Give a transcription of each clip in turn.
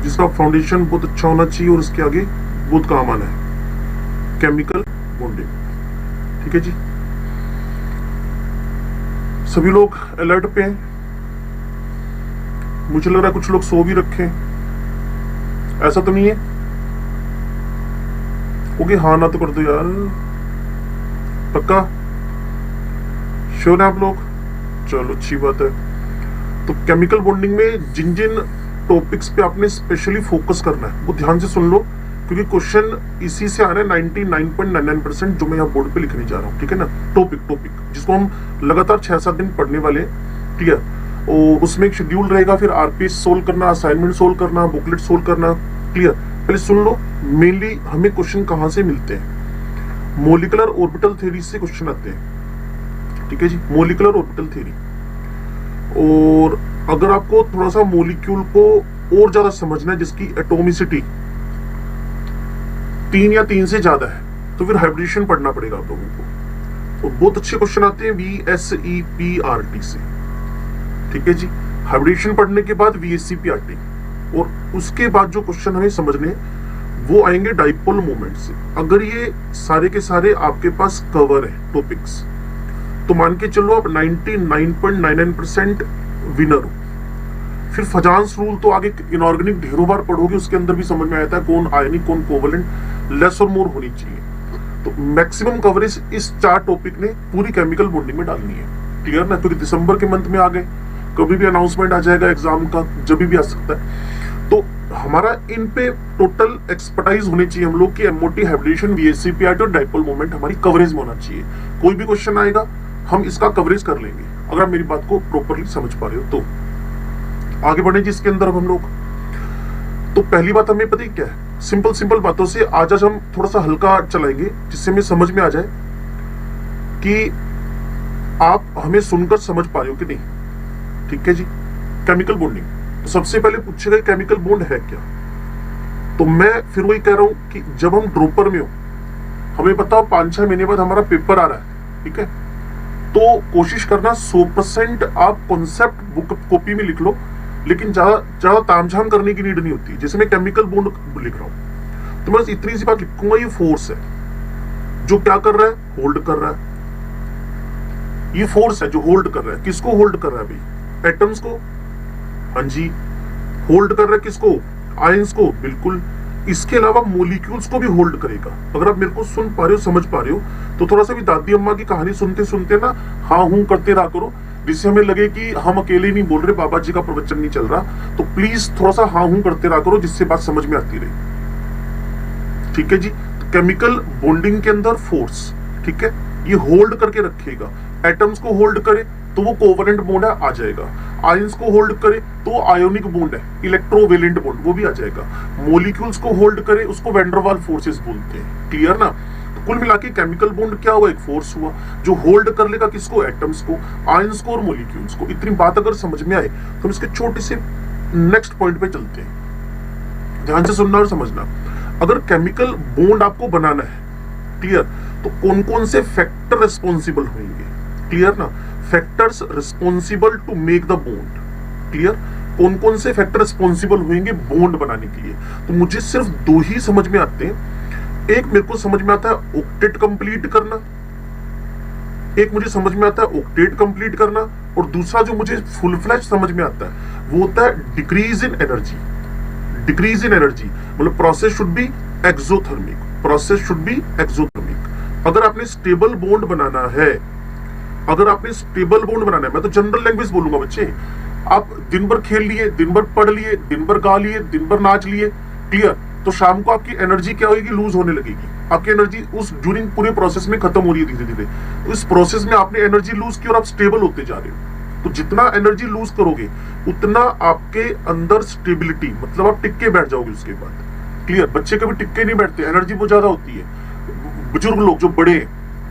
जिसका फाउंडेशन बहुत अच्छा होना चाहिए और उसके आगे बहुत काम आना है, केमिकल बॉन्डिंग। ठीक है जी, सभी लोग अलर्ट पे हैं। मुझे लग रहा है कुछ लोग सो भी रखे हैं, ऐसा तो नहीं है? ओके, हाँ ना तो कर दो यार, पक्का श्योर है आप लोग? चलो अच्छी बात है। तो केमिकल बॉन्डिंग में जिन जिन टॉपिक्स पे आपने स्पेशली फोकस करना है वो ध्यान से सुन लो, क्योंकि क्वेश्चन इसी से आ रहा है 99.99% जो मैं यहाँ बोर्ड पे लिखने जा रहा हूँ। ठीक है ना, टॉपिक जिसको हम लगातार 6-7 दिन पढ़ने वाले हैं। ठीक है, और उसमें एक शेड्यूल रहेगा, फिर आरपीएस सोल्व करना, असाइनमेंट सोल्व करना, बुकलेट सोल्व करना। क्लियर? पहले सुन लो मेनली हमें क्वेश्चन कहाँ से मिलते हैं। मोलिकुलर ऑर्बिटल थ्योरी से क्वेश्चन आते हैं। ठीक है जी, मोलिकुलर ऑर्बिटल थ्योरी। और अगर आपको थोड़ा सा मोलिक्यूल को और ज्यादा समझना है, जिसकी एटॉमिसिटी 3 या 3 से ज्यादा है, तो फिर हाइब्रिडेशन पढ़ना पड़ेगा आप लोगों को। और बहुत अच्छे क्वेश्चन आते हैं VSEPRT से। ठीक है जी, हाइब्रिडेशन पढ़ने के बाद VSEPRT, और उसके बाद जो क्वेश्चन हमें समझने वो आएंगे डाइपोल मोमेंट से। अगर ये सारे के सारे आपके पास कवर है टॉपिक्स, तो मान के चलो आप 99.99% विनर हो। फिर फजांस रूल तो आगे इनऑर्गेनिक ढेरों बार पढ़ोगे, उसके अंदर भी समझ में आता है कौन आयनिक कौन कोवलेंट, लेस और मोर होनी चाहिए। तो मैक्सिमम कवरेज इस 4 टॉपिक ने पूरी केमिकल बॉन्डिंग में डालनी है। क्लियर ना? क्योंकि दिसंबर के मंथ में आ गए, कभी भी अनाउंसमेंट आ जाएगा एग्जाम का, जब भी आ सकता है। तो हमारा इन पे टोटल एक्सपर्टाइज होनी चाहिए हम लोग की। एमओटी, हाइब्रिडेशन, VSEPRT और डाइपोल मोमेंट हमारी कवरेज में होना चाहिए। कोई भी क्वेश्चन आएगा हम इसका कवरेज कर लेंगे, अगर आप मेरी बात को प्रॉपरली समझ पा रहे हो तो। आगे बढ़े जिसके अंदर हम लोग, तो पहली बात हमें पता है क्या है, सिंपल बातों से आज हम थोड़ा सा हल्का चलाएंगे, जिससे हमें समझ में आ जाए कि आप हमें सुनकर समझ पा रहे हो कि नहीं। ठीक है जी, केमिकल बॉन्डिंग। तो सबसे पहले पूछेगा केमिकल बॉन्ड है क्या। तो मैं फिर वही कह रहा हूं कि जब हम ड्रॉपर में हो, हमें पता हो 5-6 महीने बाद हमारा पेपर आ रहा है, ठीक है, तो कोशिश करना 100% आप कॉन्सेप्ट बुक कॉपी में लिख लो, लेकिन ज्यादा तामझाम करने की नीड नहीं होती। जैसे मैं केमिकल बॉन्ड लिख रहा हूं, तो मैं बस इतनी सी बात लिखूंगा, ये फोर्स है जो क्या कर रहा है, होल्ड कर रहा है। ये फोर्स है जो होल्ड कर रहा है। किसको होल्ड कर रहा है भाई? एटम्स को। हाँ जी, होल्ड कर रहा है किसको? आयंस को, बिल्कुल। इसके अलावा मॉलिक्यूल्स को भी होल्ड करेगा। अगर आप मेरे को सुन पा रहे हो, समझ पा रहे हो, तो थोड़ा सा भी दादी अम्मा की कहानी सुनते सुनते ना हाँ हूं करते रहा करो, जिससे हमें लगे कि हम अकेले नहीं बोल रहे, बाबा जी का प्रवचन नहीं चल रहा। तो प्लीज थोड़ा सा हाँ हूं करते रहा करो, जिससे बात समझ में आती रहे। ठीक है जी, केमिकल बॉन्डिंग के अंदर फोर्स, ठीक है, ये होल्ड करके रखेगा। एटम्स को होल्ड करे तो वो कोवलेंट बॉन्ड है, आ जाएगा। आयंस को होल्ड करे तो वो आयोनिक बॉन्ड है, इलेक्ट्रोवेलेंट बॉन्ड, वो भी आ जाएगा। मॉलिक्यूल्स को होल्ड करे उसको वैंडरवाल फोर्सेस बोलते हैं। क्लियर ना? तो कुल मिला के केमिकल बॉन्ड क्या हुआ? एक फोर्स हुआ जो होल्ड कर लेगा किसको? एटम्स को, आयंस को और मॉलिक्यूल्स को। इतनी बात अगर समझ में आए तो हम इसके छोटे से नेक्स्ट पॉइंट पे चलते हैं। ध्यान से सुनना और समझना। अगर केमिकल बॉन्ड आपको बनाना है, क्लियर, तो कौन कौन से फैक्टर रिस्पॉन्सिबल होंगे? क्लियर ना? Factors responsible to make the bond. Clear? कौन कौन से फैक्टर रिस्पॉन्सिबल होंगे बॉन्ड बनाने के लिए? तो मुझे सिर्फ 2 ही समझ में आते हैं। एक मेरे को समझ में आता है ऑक्टेट कंप्लीट करना, एक मुझे समझ में आता है ऑक्टेट कंप्लीट करना, और दूसरा जो मुझे फुल फ्लैश समझ में आता है वो होता है decrease in energy. Decrease in energy मतलब process should be exothermic, process should be exothermic. अगर आपने स्टेबल बॉन्ड बनाना है, अगर आपने स्टेबल बॉन्ड बनाना है, मैं तो जनरल लैंग्वेज बोलूंगा बच्चे, आप दिन भर खेल लिए, दिन भर पढ़ लिए, दिन भर गा लिए, दिन भर नाच लिए, क्लियर, तो शाम को आपकी एनर्जी क्या होगी? लूज होने लगेगी। आपकी एनर्जी उस ड्यूरिंग पूरे प्रोसेस में खत्म हो रही है धीरे धीरे। तो इस प्रोसेस में आपने एनर्जी लूज की और आप स्टेबल होते जा रहे हो। तो जितना एनर्जी लूज करोगे उतना आपके अंदर स्टेबिलिटी, मतलब आप टिक के बैठ जाओगे उसके बाद। क्लियर? बच्चे कभी टिक के नहीं बैठते, एनर्जी बहुत ज्यादा होती है। बुजुर्ग लोग जो बड़े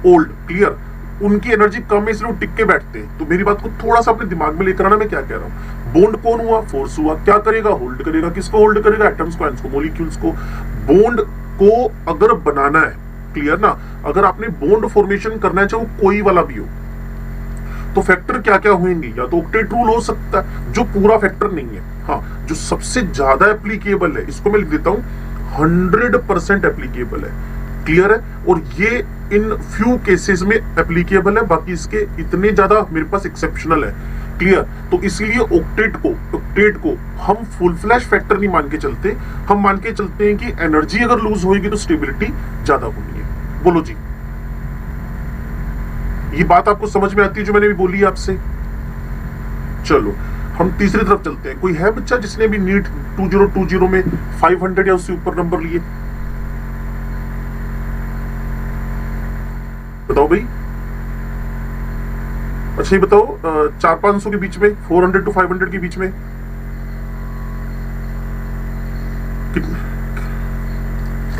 ओल्ड, क्लियर, उनकी एनर्जी कम है इसलिए वो टिक के बैठते हैं। तो मेरी बात को थोड़ा सा अपने दिमाग में लेकर आना, मैं क्या कह रहा हूँ। बॉन्ड कौन हुआ? फोर्स हुआ। क्या करेगा? होल्ड करेगा। किसको होल्ड करेगा? एटम्स को, आयंस को, मॉलिक्यूल्स को। बॉन्ड को अगर बनाना है, क्लियर ना, अगर आपने बॉन्ड फॉर्मेशन करना है चाहे वो कोई वाला भी हो, तो फैक्टर क्या क्या होंगे, या तो ऑक्टेट रूल हो सकता है जो पूरा फैक्टर नहीं है, हाँ जो सबसे ज्यादा एप्लीकेबल है इसको मैं लिख देता हूं 100% एप्लीकेबल है, क्लियर है। और ये इन फ्यू केसेस में एप्लीकेबल है, बाकी इसके इतने ज्यादा मेरे पास एक्सेप्शनल है, क्लियर। तो इसलिए ऑक्टेट को हम फुल फ्लैश फैक्टर नहीं मान के चलते, हम मान के चलते हैं कि एनर्जी अगर लूज होगी तो स्टेबिलिटी ज्यादा होनी है। बोलो जी, ये बात आपको समझ में आती है जो मैंने भी बोली है आपसे? चलो हम तीसरी तरफ चलते हैं। कोई है बच्चा जिसने भी नीट 2020 में 500 या उससे ऊपर नंबर लिए? बताओ भाई। अच्छा ये बताओ 400-500 के बीच में, 400 to 500 के बीच में कितने?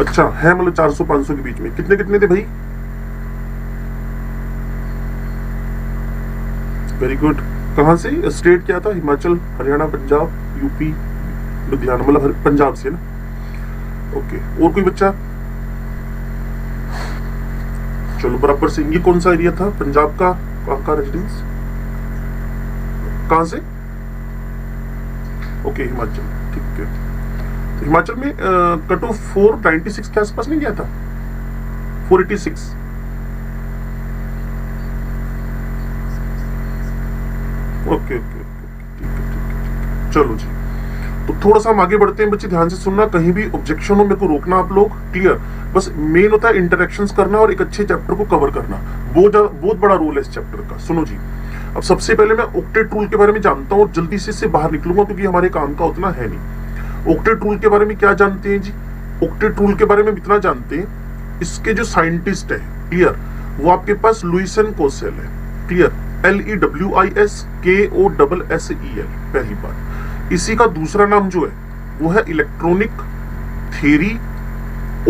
अच्छा है, मतलब 400-500 के बीच में कितने कितने थे भाई? Very good. कहां से? स्टेट क्या था? हिमाचल, हरियाणा, पंजाब, यूपी, लुधियाना, मतलब पंजाब से ना। ओके, और कोई बच्चा? चलो बराबर से। ये कौन सा एरिया था पंजाब का? आपका रेजिडेंस कहां से? ओके हिमाचल, ठीक है। तो हिमाचल में कट ऑफ 496 के आसपास नहीं गया था? 486। ओके, ठीक है। चलो जी, तो थोड़ा सा हम आगे बढ़ते हैं बच्चे, ध्यान से सुनना, कहीं भी ऑब्जेक्शन हो मेरे को रोकना आप लोग, क्लियर। बस मेन होता है इंटरेक्शंस करना और एक अच्छे चैप्टर को कवर करना, बहुत बड़ा रोल है इस चैप्टर का। सुनो जी, अब सबसे पहले मैं ऑक्टेट रूल के बारे में जानता हूं और जल्दी से इससे बाहर निकलूंगा क्योंकि हमारे काम का उतना है नहीं। ऑक्टेट रूल के बारे में क्या जानते हैं जी? ऑक्टेट रूल के बारे में इतना जानते हैं, इसके जो साइंटिस्ट है, क्लियर, वो आपके पास लुईस एंड कोसेल है, क्लियर, LEWISKOSSEL, पहली बात। इसी का दूसरा नाम जो है वो है electronic theory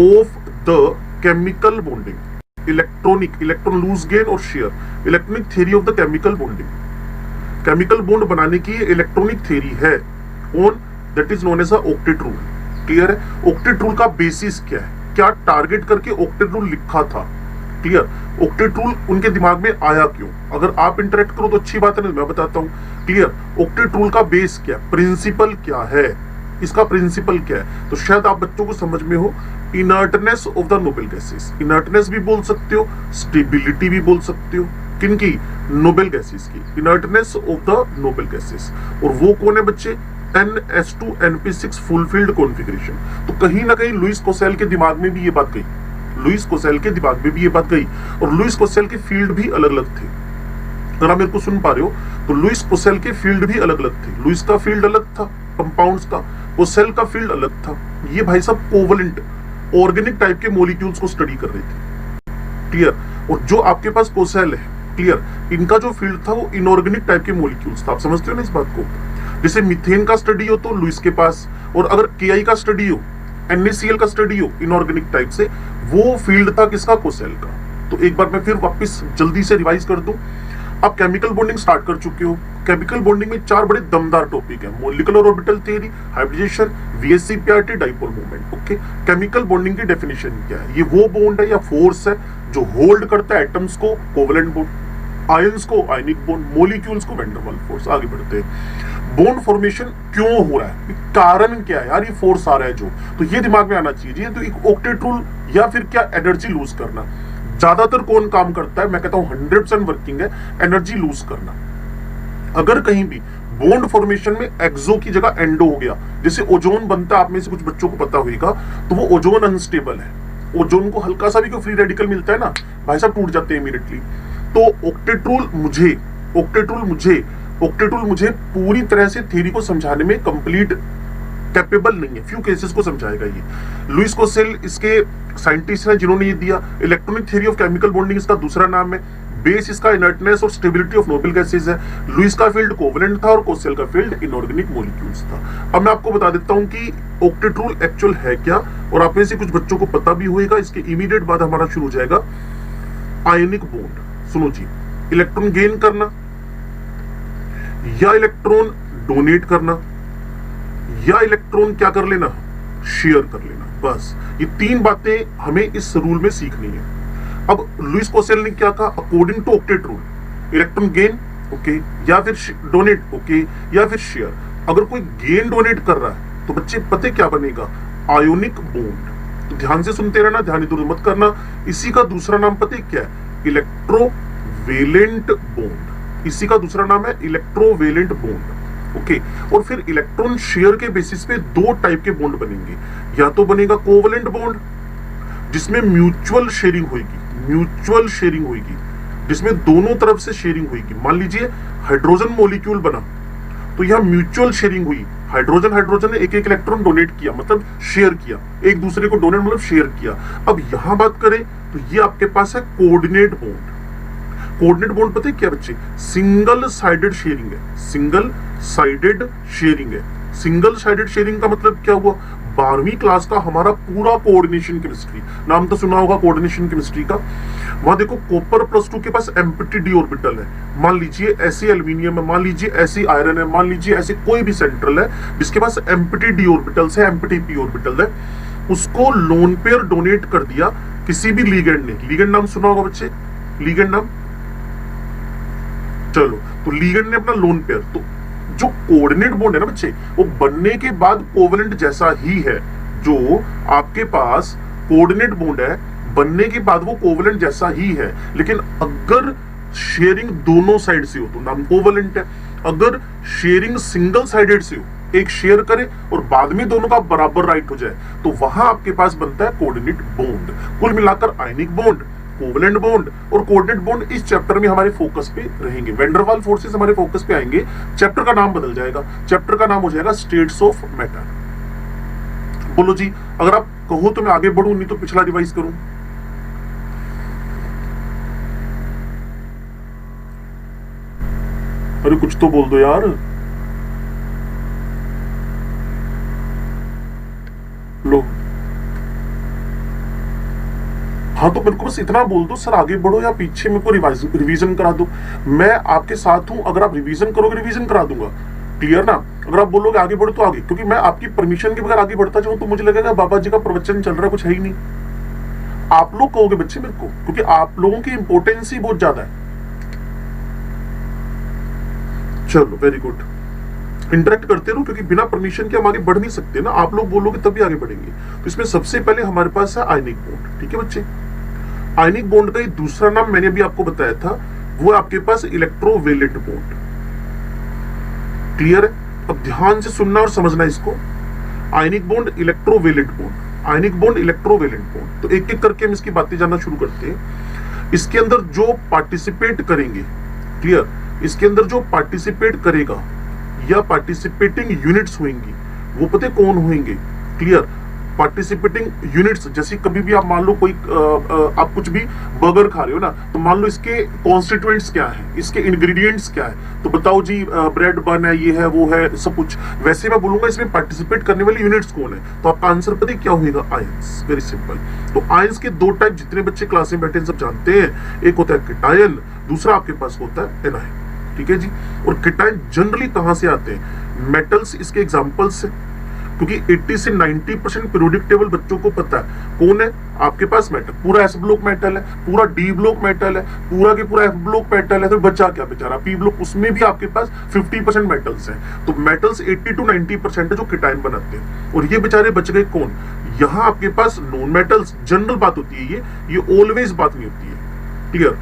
of the chemical bonding. Electron lose gain और share, electronic theory of the chemical bonding. Chemical bond बनाने की इलेक्ट्रॉनिक थ्योरी है on that is known as a octet rule, clear है। ऑक्टेट रूल का basis क्या है, क्या target करके ऑक्टेट रूल लिखा था, क्लियर। ऑक्टेट रूल उनके दिमाग में आया क्यों? अगर आप इंटरेक्ट करो तो अच्छी बात है, मैं बताता हूं, क्लियर। ऑक्टेट रूल का बेस क्या, प्रिंसिपल क्या है, इसका प्रिंसिपल क्या है? तो शायद आप बच्चों को समझ में हो, inertness of the noble gases. Inertness भी बोल सकते हो, स्टेबिलिटी भी बोल सकते हो, किनकी? नोबल गैसेस की, inertness of the noble gases. और वो कौन है बच्चे? NS2 NP6 fulfilled configuration. तो कहीं ना कहीं लुईस कोसेल के दिमाग में भी ये बात गई, लुईस कोसेल के दिमाग में भी ये बात गई। और लुईस कोसेल के फील्ड भी अलग अलग थे, अगर आप मेरे को सुन पा रहे हो तो लुईस कोसेल के फील्ड भी अलग अलग थे। लुईस का फील्ड अलग था कंपाउंड्स का, कोसेल का फील्ड अलग था। ये भाई साहब कोवलेंट ऑर्गेनिक टाइप के मॉलिक्यूल्स को स्टडी कर रहे थे, क्लियर। और जो आपके पास कोसेल है, क्लियर, इनका जो फील्ड था वो इनऑर्गेनिक टाइप के मॉलिक्यूल्स था। आप समझते हो ना इस बात को? जैसे मीथेन का स्टडी हो तो लुईस के पास, और अगर KI का स्टडी हो, NaCl का स्टडी हो इनऑर्गेनिक टाइप से, वो फील्ड था किसका? कोसेल का। तो एक बार मैं फिर वापस जल्दी से रिवाइज कर दूं। आप केमिकल बॉन्डिंग स्टार्ट कर चुके हो। केमिकल बॉन्डिंग में 4 बड़े दमदार टॉपिक है, molecular orbital theory, hybridization, VSEPRT, dipole moment. Okay, chemical bonding की डेफिनेशन क्या है? ये वो बॉन्ड है या फोर्स है जो होल्ड करता है एटम्स को, कोवेलेंट बॉन्ड, आयंस को आयनिक बॉन्ड, मॉलिक्यूल्स को वैन डर वाल्स फोर्स। आगे बढ़ते हैं, बॉन्ड फॉर्मेशन क्यों हो रहा है, कारण क्या है यार, ये फोर्स आ रहा है जो, तो ये दिमाग में आना चाहिए। तो एक ऑक्टेट रूल या फिर क्या, एनर्जी लूज करना। ज्यादातर कौन काम करता है? मैं कहता हूं 100% वर्किंग है एनर्जी लूज करना। अगर कहीं भी बॉन्ड फॉर्मेशन में एक्सो की जगह एंडो हो गया, जैसे ओजोन बनता है, आप में से कुछ बच्चों को पता होगा, तो वो ओजोन अनस्टेबल है। ओजोन को हल्का सा भी कोई फ्री रेडिकल मिलता है ना, भाई साहब टूट जाते हैं इमीडिएटली। तो ऑक्टेट रूल मुझे पूरी तरह से थ्योरी को समझाने में कंप्लीट कैपेबल नहीं है, फ्यू केसेस को समझाएगा ये। लुईस कोसेल इसके साइंटिस्ट हैं जिन्होंने ये दिया। Electronic theory of chemical bonding इसका दूसरा नाम है। बेस इसका इनर्टनेस और स्टेबिलिटी ऑफ नोबल गैसेस है। लुईस का फील्ड कोवेलेंट था और कोसेल का फील्ड इनऑर्गेनिक मॉलिक्यूल्स था। अब मैं आपको बता देता हूं कि ऑक्टेट रूल एक्चुअल है क्या, और आप में से कुछ बच्चों को पता भी होगा। इसके इमीडिएट बाद हमारा शुरू हो जाएगा आयनिक बॉन्ड। सुनो जी, इलेक्ट्रॉन गेन करना या इलेक्ट्रॉन डोनेट करना या इलेक्ट्रॉन क्या कर लेना, शेयर कर लेना, बस ये 3 बातें हमें इस रूल में सीखनी है। अब लुईस कोसेल ने क्या कहा? According to octet rule, electron gain okay, या फिर डोनेट, ओके, या फिर शेयर। अगर कोई गेन डोनेट कर रहा है तो बच्चे पते क्या बनेगा, आयोनिक बॉन्ड। तो ध्यान से सुनते रहना, ध्यान इधर मत करना। इसी का दूसरा नाम पता है क्या है, इलेक्ट्रोवेलेंट बॉन्ड। इसी का दूसरा नाम है इलेक्ट्रोवेलेंट बॉन्ड, ओके। और फिर इलेक्ट्रॉन शेयर के बेसिस पे दो टाइप के बॉन्ड बनेंगे, या तो बनेगा कोवेलेंट बॉन्ड जिसमें म्यूचुअल शेयरिंग होगी, म्यूचुअल शेयरिंग होगी जिसमें दोनों तरफ से शेयरिंग होगी। मान लीजिए हाइड्रोजन मॉलिक्यूल बना तो यह म्यूचुअल शेयरिंग हुई, हाइड्रोजन हाइड्रोजन ने एक एक इलेक्ट्रॉन डोनेट किया, मतलब शेयर किया, एक दूसरे को डोनेट मतलब शेयर किया। अब यहां बात करें तो ये आपके पास है कोऑर्डिनेट बॉन्ड। कोऑर्डिनेट बॉन्ड पता है क्या बच्चे, सिंगल साइडेड शेयरिंग है, सिंगल साइडेड शेयरिंग है। सिंगल साइडेड शेयरिंग का मतलब क्या हुआ, 12वीं क्लास का हमारा पूरा कोऑर्डिनेशन केमिस्ट्री, नाम तो सुना होगा कोऑर्डिनेशन केमिस्ट्री का। वहां देखो कॉपर +2 के पास एम्प्टी डी ऑर्बिटल है, मान लीजिए ऐसे एल्यूमिनियम है, मान लीजिए ऐसी आयरन है, मान लीजिए ऐसे कोई भी सेंट्रल है जिसके पास एम्प्टी डी ऑर्बिटल्स है, एम्प्टी पी ऑर्बिटल है, उसको लोन पेयर डोनेट कर दिया किसी भी लीगेंड ने। लीगेंड नाम सुना होगा बच्चे, लीगेंड नाम, चलो तो लीगेंड ने अपना लोन पेयर, तो जो कोऑर्डिनेट बॉन्ड है ना बच्चे, वो बनने के बाद कोवेलेंट जैसा ही है। जो आपके पास कोऑर्डिनेट बॉन्ड है बनने के बाद वो कोवेलेंट जैसा ही है, लेकिन अगर शेयरिंग दोनों साइड से हो तो नाम कोवेलेंट है। अगर शेयरिंग सिंगल साइडेड से हो, एक शेयर करे और बाद में दोनों का बराबर राइट हो जाए, तो वहां आपके पास बनता है कोऑर्डिनेट बॉन्ड। कुल मिलाकर आयनिक बॉन्ड, कोवेलेंट बॉन्ड और कोऑर्डिनेट बॉन्ड इस चैप्टर में हमारे फोकस पे रहेंगे। वैंडरवाल फोर्सेस हमारे फोकस पे आएंगे, चैप्टर का नाम बदल जाएगा, चैप्टर का नाम हो जाएगा स्टेट्स ऑफ मैटर। बोलो जी, अगर आप कहो तो मैं आगे बढ़ूं, नहीं तो पिछला रिवाइज करूं। अरे कुछ तो बोल दो यार। लो, हाँ तो मेरे को बस इतना बोल दो, सर आगे बढ़ो या पीछे मेरे को रिवीजन करा दो। मैं आपके साथ हूं, अगर आप रिवीजन करोगे रिवीजन करा दूंगा, क्लियर ना। अगर आप बोलोगे आगे बढ़ो तो आगे, क्योंकि मैं आपकी परमिशन के बगैर आगे बढ़ता जाऊं तो मुझे लगेगा बाबा जी का प्रवचन चल रहा है, कुछ है ही नहीं। आप लोग कहोगे बच्चे मेरे को, क्योंकि आप लोगों की इंपॉर्टेंस ही बहुत ज्यादा है। चलो वेरी गुड, इंटरेक्ट करते रहो, क्योंकि बिना परमिशन के हम आगे बढ़ नहीं सकते ना, आप लोग बोलोगे तभी आगे बढ़ेंगे। तो इसमें सबसे पहले हमारे पास है आयनिक बॉन्ड, ठीक है बच्चे। आयनिक बॉन्ड का दूसरा नाम मैंने अभी आपको बताया था, वो आपके पास इलेक्ट्रोवेलेंट बॉन्ड, क्लियर है। अब ध्यान से सुनना और समझना इसको, ionic bond, electrovalent bond, ionic bond, electrovalent bond. तो एक एक करके हम इसकी बातें जानना शुरू करते हैं। इसके अंदर जो पार्टिसिपेट करेंगे, क्लियर, इसके अंदर जो पार्टिसिपेट करेगा या पार्टिसिपेटिंग यूनिट्स होंगी, वो पता है कौन होंगे, क्लियर। पार्टिसिपेटिंग यूनिट्स, जैसे कभी भी आप मान लो कोई आप कुछ भी बर्गर खा रहे हो ना, तो मान लो इसके कॉन्स्टिट्यूएंट्स क्या है, इसके इंग्रेडिएंट्स क्या है, तो बताओ जी ब्रेड बन है, ये है, वो है, सब कुछ। वैसे मैं बोलूंगा इसमें पार्टिसिपेट करने वाले यूनिट्स कौन है, तो आपका आंसर पता है क्या होगा, आयंस। Very simple. तो आयंस के दो टाइप, जितने बच्चे क्लास में बैठे सब जानते हैं, एक होता है केटायन, दूसरा आपके पास होता है एनायन, ठीक है जी। और केटायन जनरली कहां से आते हैं, मेटल्स इसके एग्जांपल्स से, क्योंकि 80 से 90% पीरियोडिक टेबल बच्चों को पता है कौन है आपके पास मेटल, पूरा एस ब्लॉक मेटल है, पूरा डी ब्लॉक मेटल है, पूरा के पूरा एफ ब्लॉक मेटल है, तो बचा क्या बेचारा पी ब्लॉक, उसमें भी आपके पास 50% मेटल्स हैं। तो मेटल्स 80 to 90% है जो केटायन बनाते हैं, और ये बेचारे बच गए कौन, यहाँ आपके पास नॉन मेटल्स। जनरल बात होती है ये ऑलवेज बात नहीं होती है, क्लियर।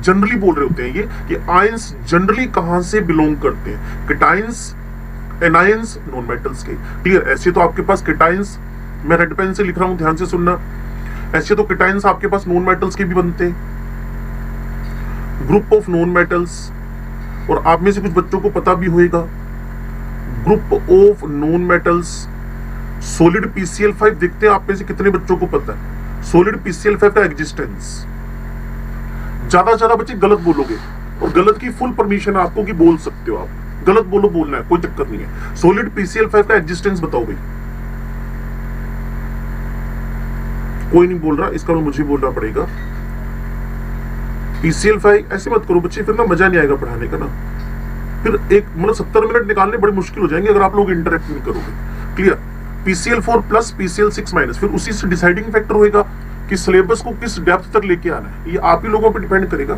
जनरली बोल रहे होते हैं ये कि आयंस जनरली कहां से बिलोंग करते हैं, केटायंस, एनायंस, नॉन मेटल्स के, क्लियर। ऐसे तो आपके पास केटायंस, मैं रेड पेन से लिख रहा हूं, ध्यान से सुनना, ऐसे तो केटायंस आपके पास नॉन मेटल्स के भी बनते हैं, ग्रुप ऑफ नॉन मेटल्स। और आप में से कुछ बच्चों को पता भी होगा, group of non metals, solid PCl5। देखते हैं आप में से कितने बच्चों को पता है सॉलिड PCl5 का एग्जिस्टेंस। ज्यादा से ज्यादा बच्चे गलत बोलोगे, और गलत की फुल परमिशन है आपको कि बोल सकते हो, आप गलत बोलो, बोलना है, कोई चक्कर नहीं है। सॉलिड PCl5 का एग्जिस्टेंस बताओ भाई, कोई नहीं बोल रहा, इसका मुझे बोलना पड़ेगा। PCl5 ऐसे मत करो बच्चे, फिर ना मजा नहीं आएगा पढ़ाने का ना, फिर एक मतलब 70 मिनट निकालने बड़े मुश्किल हो जाएंगे अगर आप लोग इंटरेक्ट नहीं करोगे, clear. PCl4 plus PCl6 minus, फिर उसी से डिसाइडिंग फैक्टर होगा कि सिलेबस को किस डेप्थ तक लेके आना है, ये आप ही लोगों पर डिपेंड करेगा।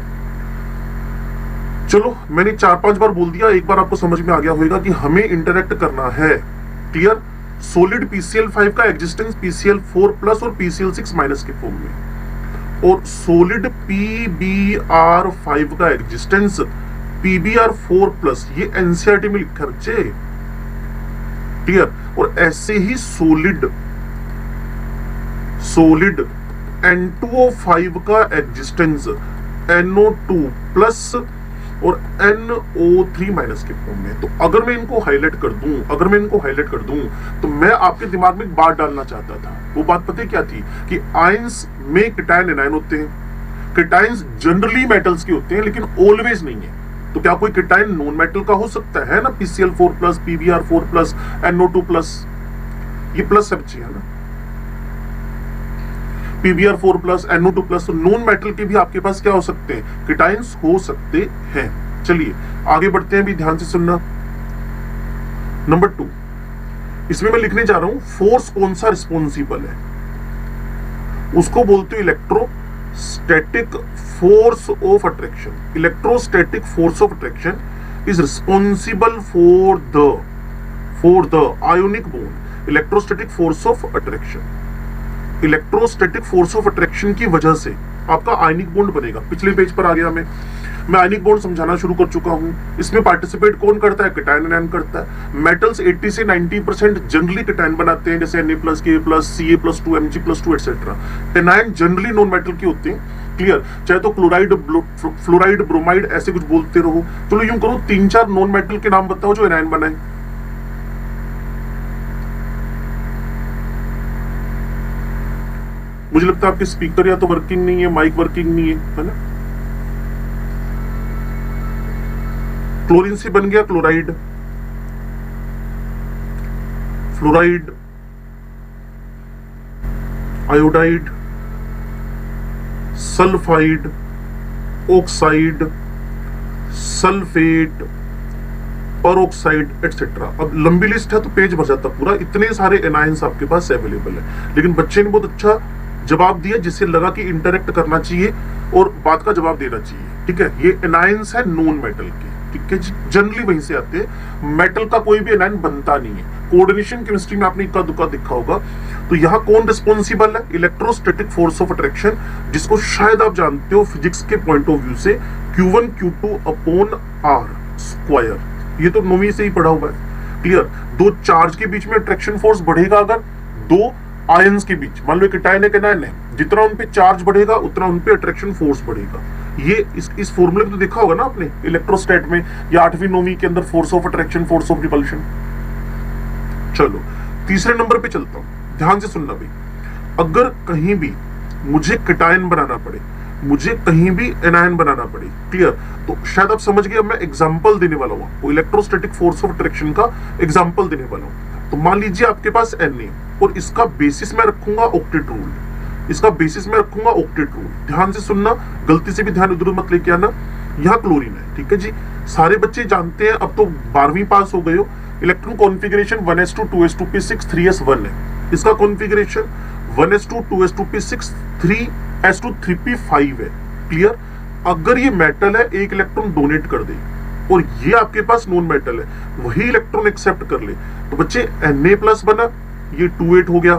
चलो मैंने 4-5 बार बोल दिया, एक बार आपको समझ में आ गया होगा कि हमें इंटरेक्ट करना है। क्लियर? सॉलिड PCl5 का एग्जिस्टेंस PCl4 प्लस और PCl6 माइनस के फॉर्म में, और सॉलिड PbR5 का एग्जिस्टेंस PbR4 प्लस, ये एनसीईआरटी में लिखा बच्चे। क्लियर? और ऐसे ही सॉलिड N2O5 का एग्जिस्टेंस NO2 प्लस और NO3 माइनस के फॉर्म में। तो अगर मैं इनको हाईलाइट कर दूं तो मैं आपके दिमाग में एक बात डालना चाहता था। वो बात पता है क्या थी? कि आयंस में कीटायन एनायन होते हैं। कीटायंस जनरली मेटल्स के होते हैं लेकिन ऑलवेज नहीं है। तो क्या कोई कीटायन नॉन मेटल का हो सकता है ना? PCl4 plus, PbR4 plus, NO2 plus, ये प्लस सब चाहिए ना, PbR4 प्लस, NO2 प्लस। तो नॉन मेटल के भी आपके पास क्या हो सकते हैं? कीटायंस हो सकते हैं। चलिए आगे बढ़ते हैं, भी ध्यान से सुनना। नंबर 2, इसमें मैं लिखने जा रहा हूं फोर्स कौन सा रिस्पॉन्सिबल है, उसको बोलते हो electrostatic force of attraction. Electrostatic force of attraction is responsible for the ionic bond. Electrostatic force of attraction, electrostatic force of attraction की वजह से आपका आयनिक बॉन्ड बनेगा। पिछले पेज पर आ गया मैं आयनिक बॉन्ड समझाना शुरू कर चुका हूं। इसमें पार्टिसिपेट कौन करता है? कीटायन एनायन करता है। मेटल्स 80 से 90% जनरली कीटायन बनाते हैं, जैसे Na+, Ka+, Ca+2, Mg+2 etcetera. Anion generally non metal के होते हैं। क्लियर? चाहे तो क्लोराइड, फ्लोराइड, ब्रोमाइड ऐसे कुछ बोलते रहो। चलो यूं करो, 3-4 नॉन मेटल के नाम बताओ जो एनायन बनाए। मुझे लगता है आपके स्पीकर या तो वर्किंग नहीं है, माइक वर्किंग नहीं है ना? क्लोरीन से बन गया chloride, fluoride, iodide, sulphide, oxide, sulphate, peroxide etcetera. अब लंबी लिस्ट है तो पेज भर जाता पूरा। इतने सारे एनायंस आपके पास अवेलेबल है, लेकिन बच्चे ने बहुत अच्छा जवाब दिया जिससे लगा कि इंटरेक्ट करना चाहिए और बात का जवाब देना चाहिए। ठीक है? ये एनायंस है नॉन मेटल के। ठीक है जी, जनरली वहीं से आते हैं। मेटल का कोई भी एनायन बनता नहीं है। कोऑर्डिनेशन केमिस्ट्री में आपने इक्का दुक्का देखा होगा। तो यहाँ कौन रिस्पॉन्सिबल है? इलेक्ट्रोस्टैटिक फोर्स ऑफ अट्रैक्शन, जिसको शायद आप जानते हो फिजिक्स के पॉइंट ऑफ व्यू से, Q1 Q2 upon R square. ये तो 9वीं से ही पढ़ा हुआ है। क्लियर? दो चार्ज के बीच में अट्रैक्शन फोर्स बढ़ेगा अगर दो आयंस के बीच, मान लो कीटायन है एनायन है, जितना उन पे चार्ज बढ़ेगा उतना उन पे अट्रैक्शन फोर्स बढ़ेगा। ये इस फॉर्मूले को तो देखा होगा ना आपने इलेक्ट्रोस्टैट में या 8वीं 9वीं के अंदर, force of attraction, force of repulsion. चलो तीसरे नंबर पे चलता हूं, ध्यान से सुनना भाई। अगर कहीं भी मुझे कीटायन बनाना पड़े, मुझे कहीं भी एनायन बनाना पड़े, क्लियर? तो शायद आप समझ गए। अब मैं एग्जांपल देने वाला हूं आपको, इलेक्ट्रोस्टैटिक फोर्स ऑफ अट्रैक्शन का एग्जांपल देने वाला हूं। तो मान लीजिए आपके पास Na और इसका बेसिस में रखूंगा ऑक्टेट रूल, इसका बेसिस में रखूंगा ऑक्टेट रूल। ध्यान से सुनना, गलती से भी ध्यान इधर मत लेके आना। यहाँ क्लोरीन है, ठीक है जी, सारे बच्चे जानते हैं, अब तो 12वीं पास हो गए हो। Electron configuration 1s2 2s2p6 3s1 है। इसका configuration 1s2 2s2p6 3s2 3p5 है। क्लियर? अगर ये मेटल है, एक इलेक्ट्रॉन डोनेट कर दे और ये आपके पास नॉन मेटल है, वही इलेक्ट्रॉन एक्सेप्ट कर ले, तो बच्चे Na+ बना, ये 2,8 हो गया।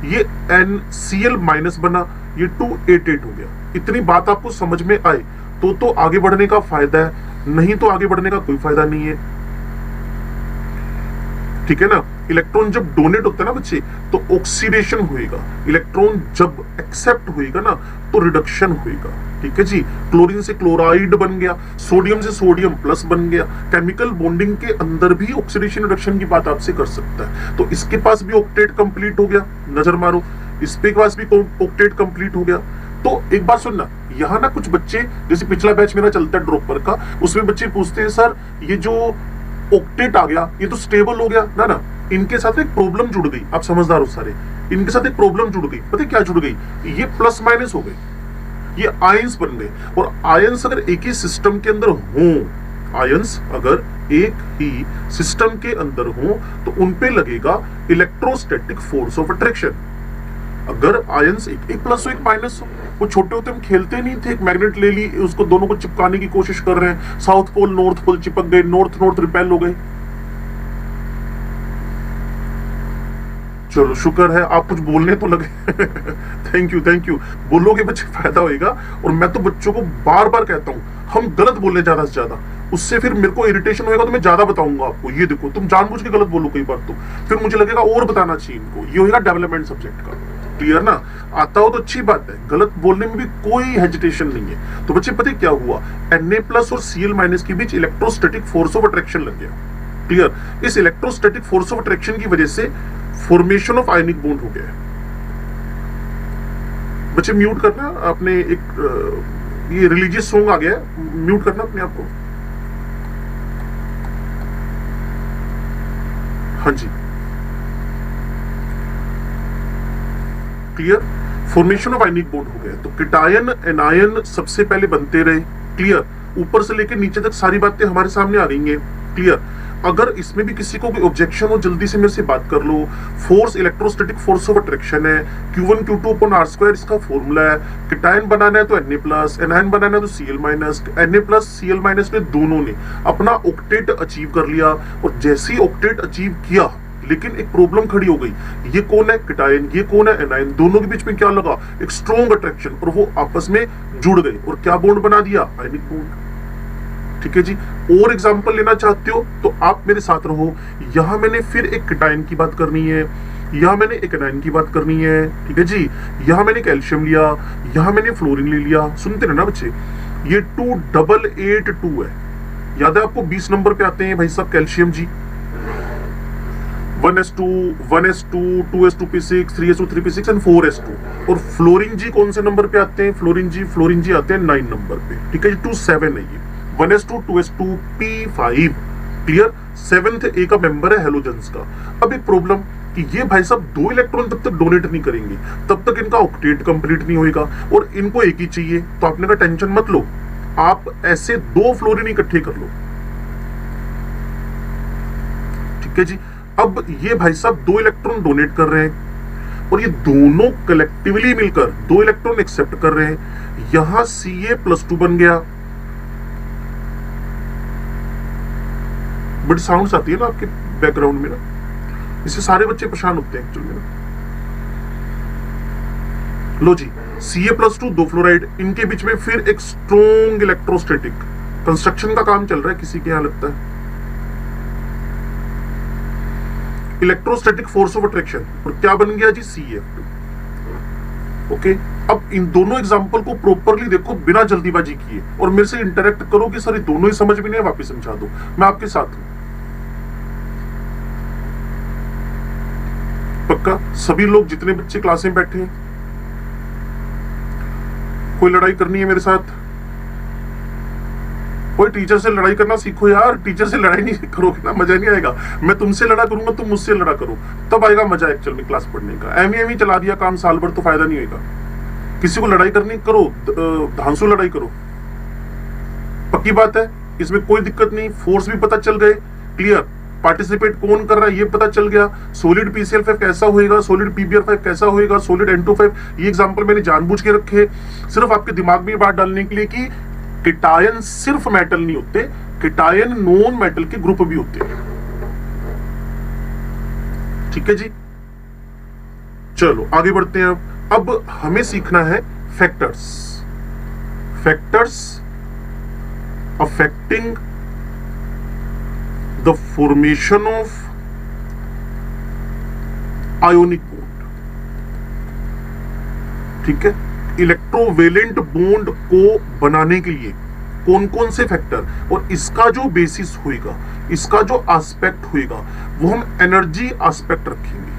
ये NCl- बना, ये 288 हो गया। इतनी बात आपको समझ में आए तो आगे बढ़ने का फायदा है, नहीं तो आगे बढ़ने का कोई फायदा नहीं है। ठीक है ना? इलेक्ट्रॉन जब डोनेट होता है ना बच्चे, तो ऑक्सीडेशन होएगा। इलेक्ट्रॉन जब एक्सेप्ट होएगा ना, तो रिडक्शन होएगा। ठीक है जी? क्लोरीन से क्लोराइड बन गया, सोडियम से सोडियम प्लस बन गया। केमिकल बॉन्डिंग के अंदर भी ऑक्सीडेशन रिडक्शन की बात आपसे कर सकता है। तो इसके पास भी ऑक्टेट कंप्लीट हो गया, नजर मारो, इसके पास भी ऑक्टेट कंप्लीट हो गया। तो एक बात सुनना, यहाँ ना कुछ बच्चे, जैसे पिछला बैच मेरा चलता है ड्रॉपर का, उसमें बच्चे पूछते हैं सर ये जो ऑक्टेट आ गया ये तो स्टेबल हो गया ना। इनके साथ एक प्रॉब्लम जुड़ गई, आप समझदार हो सारे, इनके साथ एक प्रॉब्लम जुड़ गई। पता है क्या जुड़ गई? ये प्लस माइनस हो गए, ये आयंस बन गए। और आयंस अगर एक ही सिस्टम के अंदर हो, आयंस अगर एक ही सिस्टम के अंदर हो, तो उन पे लगेगा इलेक्ट्रोस्टैटिक फोर्स ऑफ अट्रैक्शन। अगर आयंस एक प्लस हो एक माइनस हो, वो छोटे होते हम खेलते नहीं थे, एक मैग्नेट ले ली, उसको दोनों को चिपकाने की कोशिश कर रहे हैं, साउथ पोल नॉर्थ पोल चिपक गए, नॉर्थ नॉर्थ रिपेल हो गए। चलो शुक्र है आप कुछ बोलने तो लगे। थैंक यू बोलोगे बच्चे फायदा होगा। और मैं तो बच्चों को बार बार कहता हूं हम गलत बोले ज्यादा से ज्यादा, उससे फिर मेरे को इरिटेशन होगा तो मैं ज्यादा बताऊंगा आपको, ये देखो तुम जानबूझ के गलत बोलो कई बार तो फिर मुझे लगेगा और बताना चाहिए इनको, ये होगा डेवलपमेंट सब्जेक्ट का। क्लियर ना? आता हो तो अच्छी बात है, गलत बोलने में भी कोई हेजिटेशन नहीं है। तो बच्चे पता क्या हुआ, Na+ और Cl- के बीच इलेक्ट्रोस्टैटिक फोर्स ऑफ अट्रैक्शन लग गया। क्लियर? इस इलेक्ट्रोस्टैटिक फोर्स ऑफ अट्रैक्शन की वजह से फॉर्मेशन ऑफ आयनिक बॉन्ड हो गया है। बच्चे म्यूट करना आपने, एक ये रिलीजियस सॉन्ग आ गया है, म्यूट करना अपने आप को। हाँ जी, clear? Formation of ionic bond हो गया। तो कीटायन एनायन सबसे पहले बनते रहे। क्लियर? ऊपर से लेकर नीचे तक सारी बातें हमारे सामने आ रही हैं। क्लियर? अगर इसमें भी किसी को कोई ऑब्जेक्शन हो जल्दी से मेरे से बात कर लो। Force electrostatic force of attraction है, Q1 Q2 अपॉन R² इसका फॉर्मूला है। कीटायन बनाना है तो Na+, एनायन बनाना है तो Cl-, Na+ Cl- ने दोनों ने अपना ऑक्टेट अचीव कर लिया। और जैसे ही ऑक्टेट अचीव किया, लेकिन एक प्रॉब्लम खड़ी हो गई, ये कौन है कीटायन, ये कौन है एनायन, दोनों के बीच में क्या लगा, एक स्ट्रॉन्ग अट्रैक्शन, और वो आपस में जुड़ गए और क्या बॉन्ड बना दिया, आयनिक बॉन्ड। ठीक है जी। और एग्जांपल लेना चाहते हो तो आप मेरे साथ रहो। यहां मैंने फिर एक कीटायन की बात करनी है, यहां मैंने एक एनायन की बात करनी है। ठीक है जी। यहां मैंने कैल्शियम लिया, यहां मैंने फ्लोरीन ले लिया। सुनते रहना बच्चे, ये 2882 है, याद है आपको? 20 नंबर पे आते हैं भाई साहब calcium ji, 1s2 1s2 2s2p6 3s2 3p6 and 4s2। और फ्लोरीन जी कौन से नंबर पे आते हैं? फ्लोरीन जी आते हैं 9 नंबर पे। ठीक है जी। 27 है ये, 1s2 2s2 p5। Clear? 7th ए का मेंबर है हेलोजेंस का। अब एक प्रॉब्लम कि ये भाई साहब 2 इलेक्ट्रॉन तब तक डोनेट नहीं करेंगे, तब तक इनका ऑक्टेट कंप्लीट नहीं होगा, और इनको एक ही चाहिए। तो आपने कहा टेंशन मत लो, आप ऐसे 2 फ्लोरीन इकट्ठे कर लो। ठीक है जी। अब ये भाई साहब 2 इलेक्ट्रॉन डोनेट कर रहे हैं और ये दोनों कलेक्टिवली मिलकर 2 इलेक्ट्रॉन एक्सेप्ट कर रहे हैं। यहां Ca+2 बन गया। बड़ी साउंड्स आती है ना आपके बैकग्राउंड में ना, इससे सारे बच्चे परेशान होते हैं एक्चुअली ना। लो जी, Ca+2 2 फ्लोराइड, इनके बीच में फिर एक स्ट्रॉन्ग इलेक्ट्रोस्टैटिक कंस्ट्रक्शन का काम चल रहा है किसी के यहां लगता है, इलेक्ट्रोस्टैटिक फोर्स ऑफ अट्रैक्शन। और क्या बन गया जी? Cf2। ओके। अब इन दोनों एग्जांपल को प्रॉपरली देखो बिना जल्दीबाजी किए, और मेरे से इंटरेक्ट करो कि सर दोनों ही समझ में नहीं है, वापस समझा दो, मैं आपके साथ हूं। पक्का? सभी लोग जितने बच्चे क्लास में बैठे हैं, कोई लड़ाई करनी है मेरे साथ? कोई टीचर से लड़ाई करना सीखो यार, टीचर से लड़ाई नहीं करोगे ना मजा नहीं आएगा। मैं तुमसे लड़ा करूंगा, तुम मुझसे लड़ा करो, तब आएगा मजा एक्चुअल में क्लास पढ़ने का। एम चला दिया काम साल भर तो फायदा नहीं होगा। किसी को लड़ाई करनी करो, धांसू लड़ाई करो, पक्की बात है, इसमें कोई दिक्कत नहीं। फोर्स भी पता चल गए। क्लियर? पार्टिसिपेट कौन कर रहा है ये पता चल गया। सॉलिड PCl5 कैसा होएगा, सॉलिड PbR5 कैसा होएगा, सॉलिड N2,5। ये एग्जांपल मैंने जानबूझ के रखे सिर्फ आपके दिमाग में बात डालने के लिए कि कीटायन सिर्फ मेटल नहीं होते, कीटायन नॉन मेटल के ग्रुप भी होते हैं। ठीक है जी। चलो आगे बढ़ते हैं। अब हमें सीखना है factors affecting the formation of ionic bond. ठीक है? इलेक्ट्रोवेलेंट बॉन्ड को बनाने के लिए कौन कौन से फैक्टर, और इसका जो बेसिस होएगा, इसका जो एस्पेक्ट होएगा, वो हम एनर्जी एस्पेक्ट रखेंगे।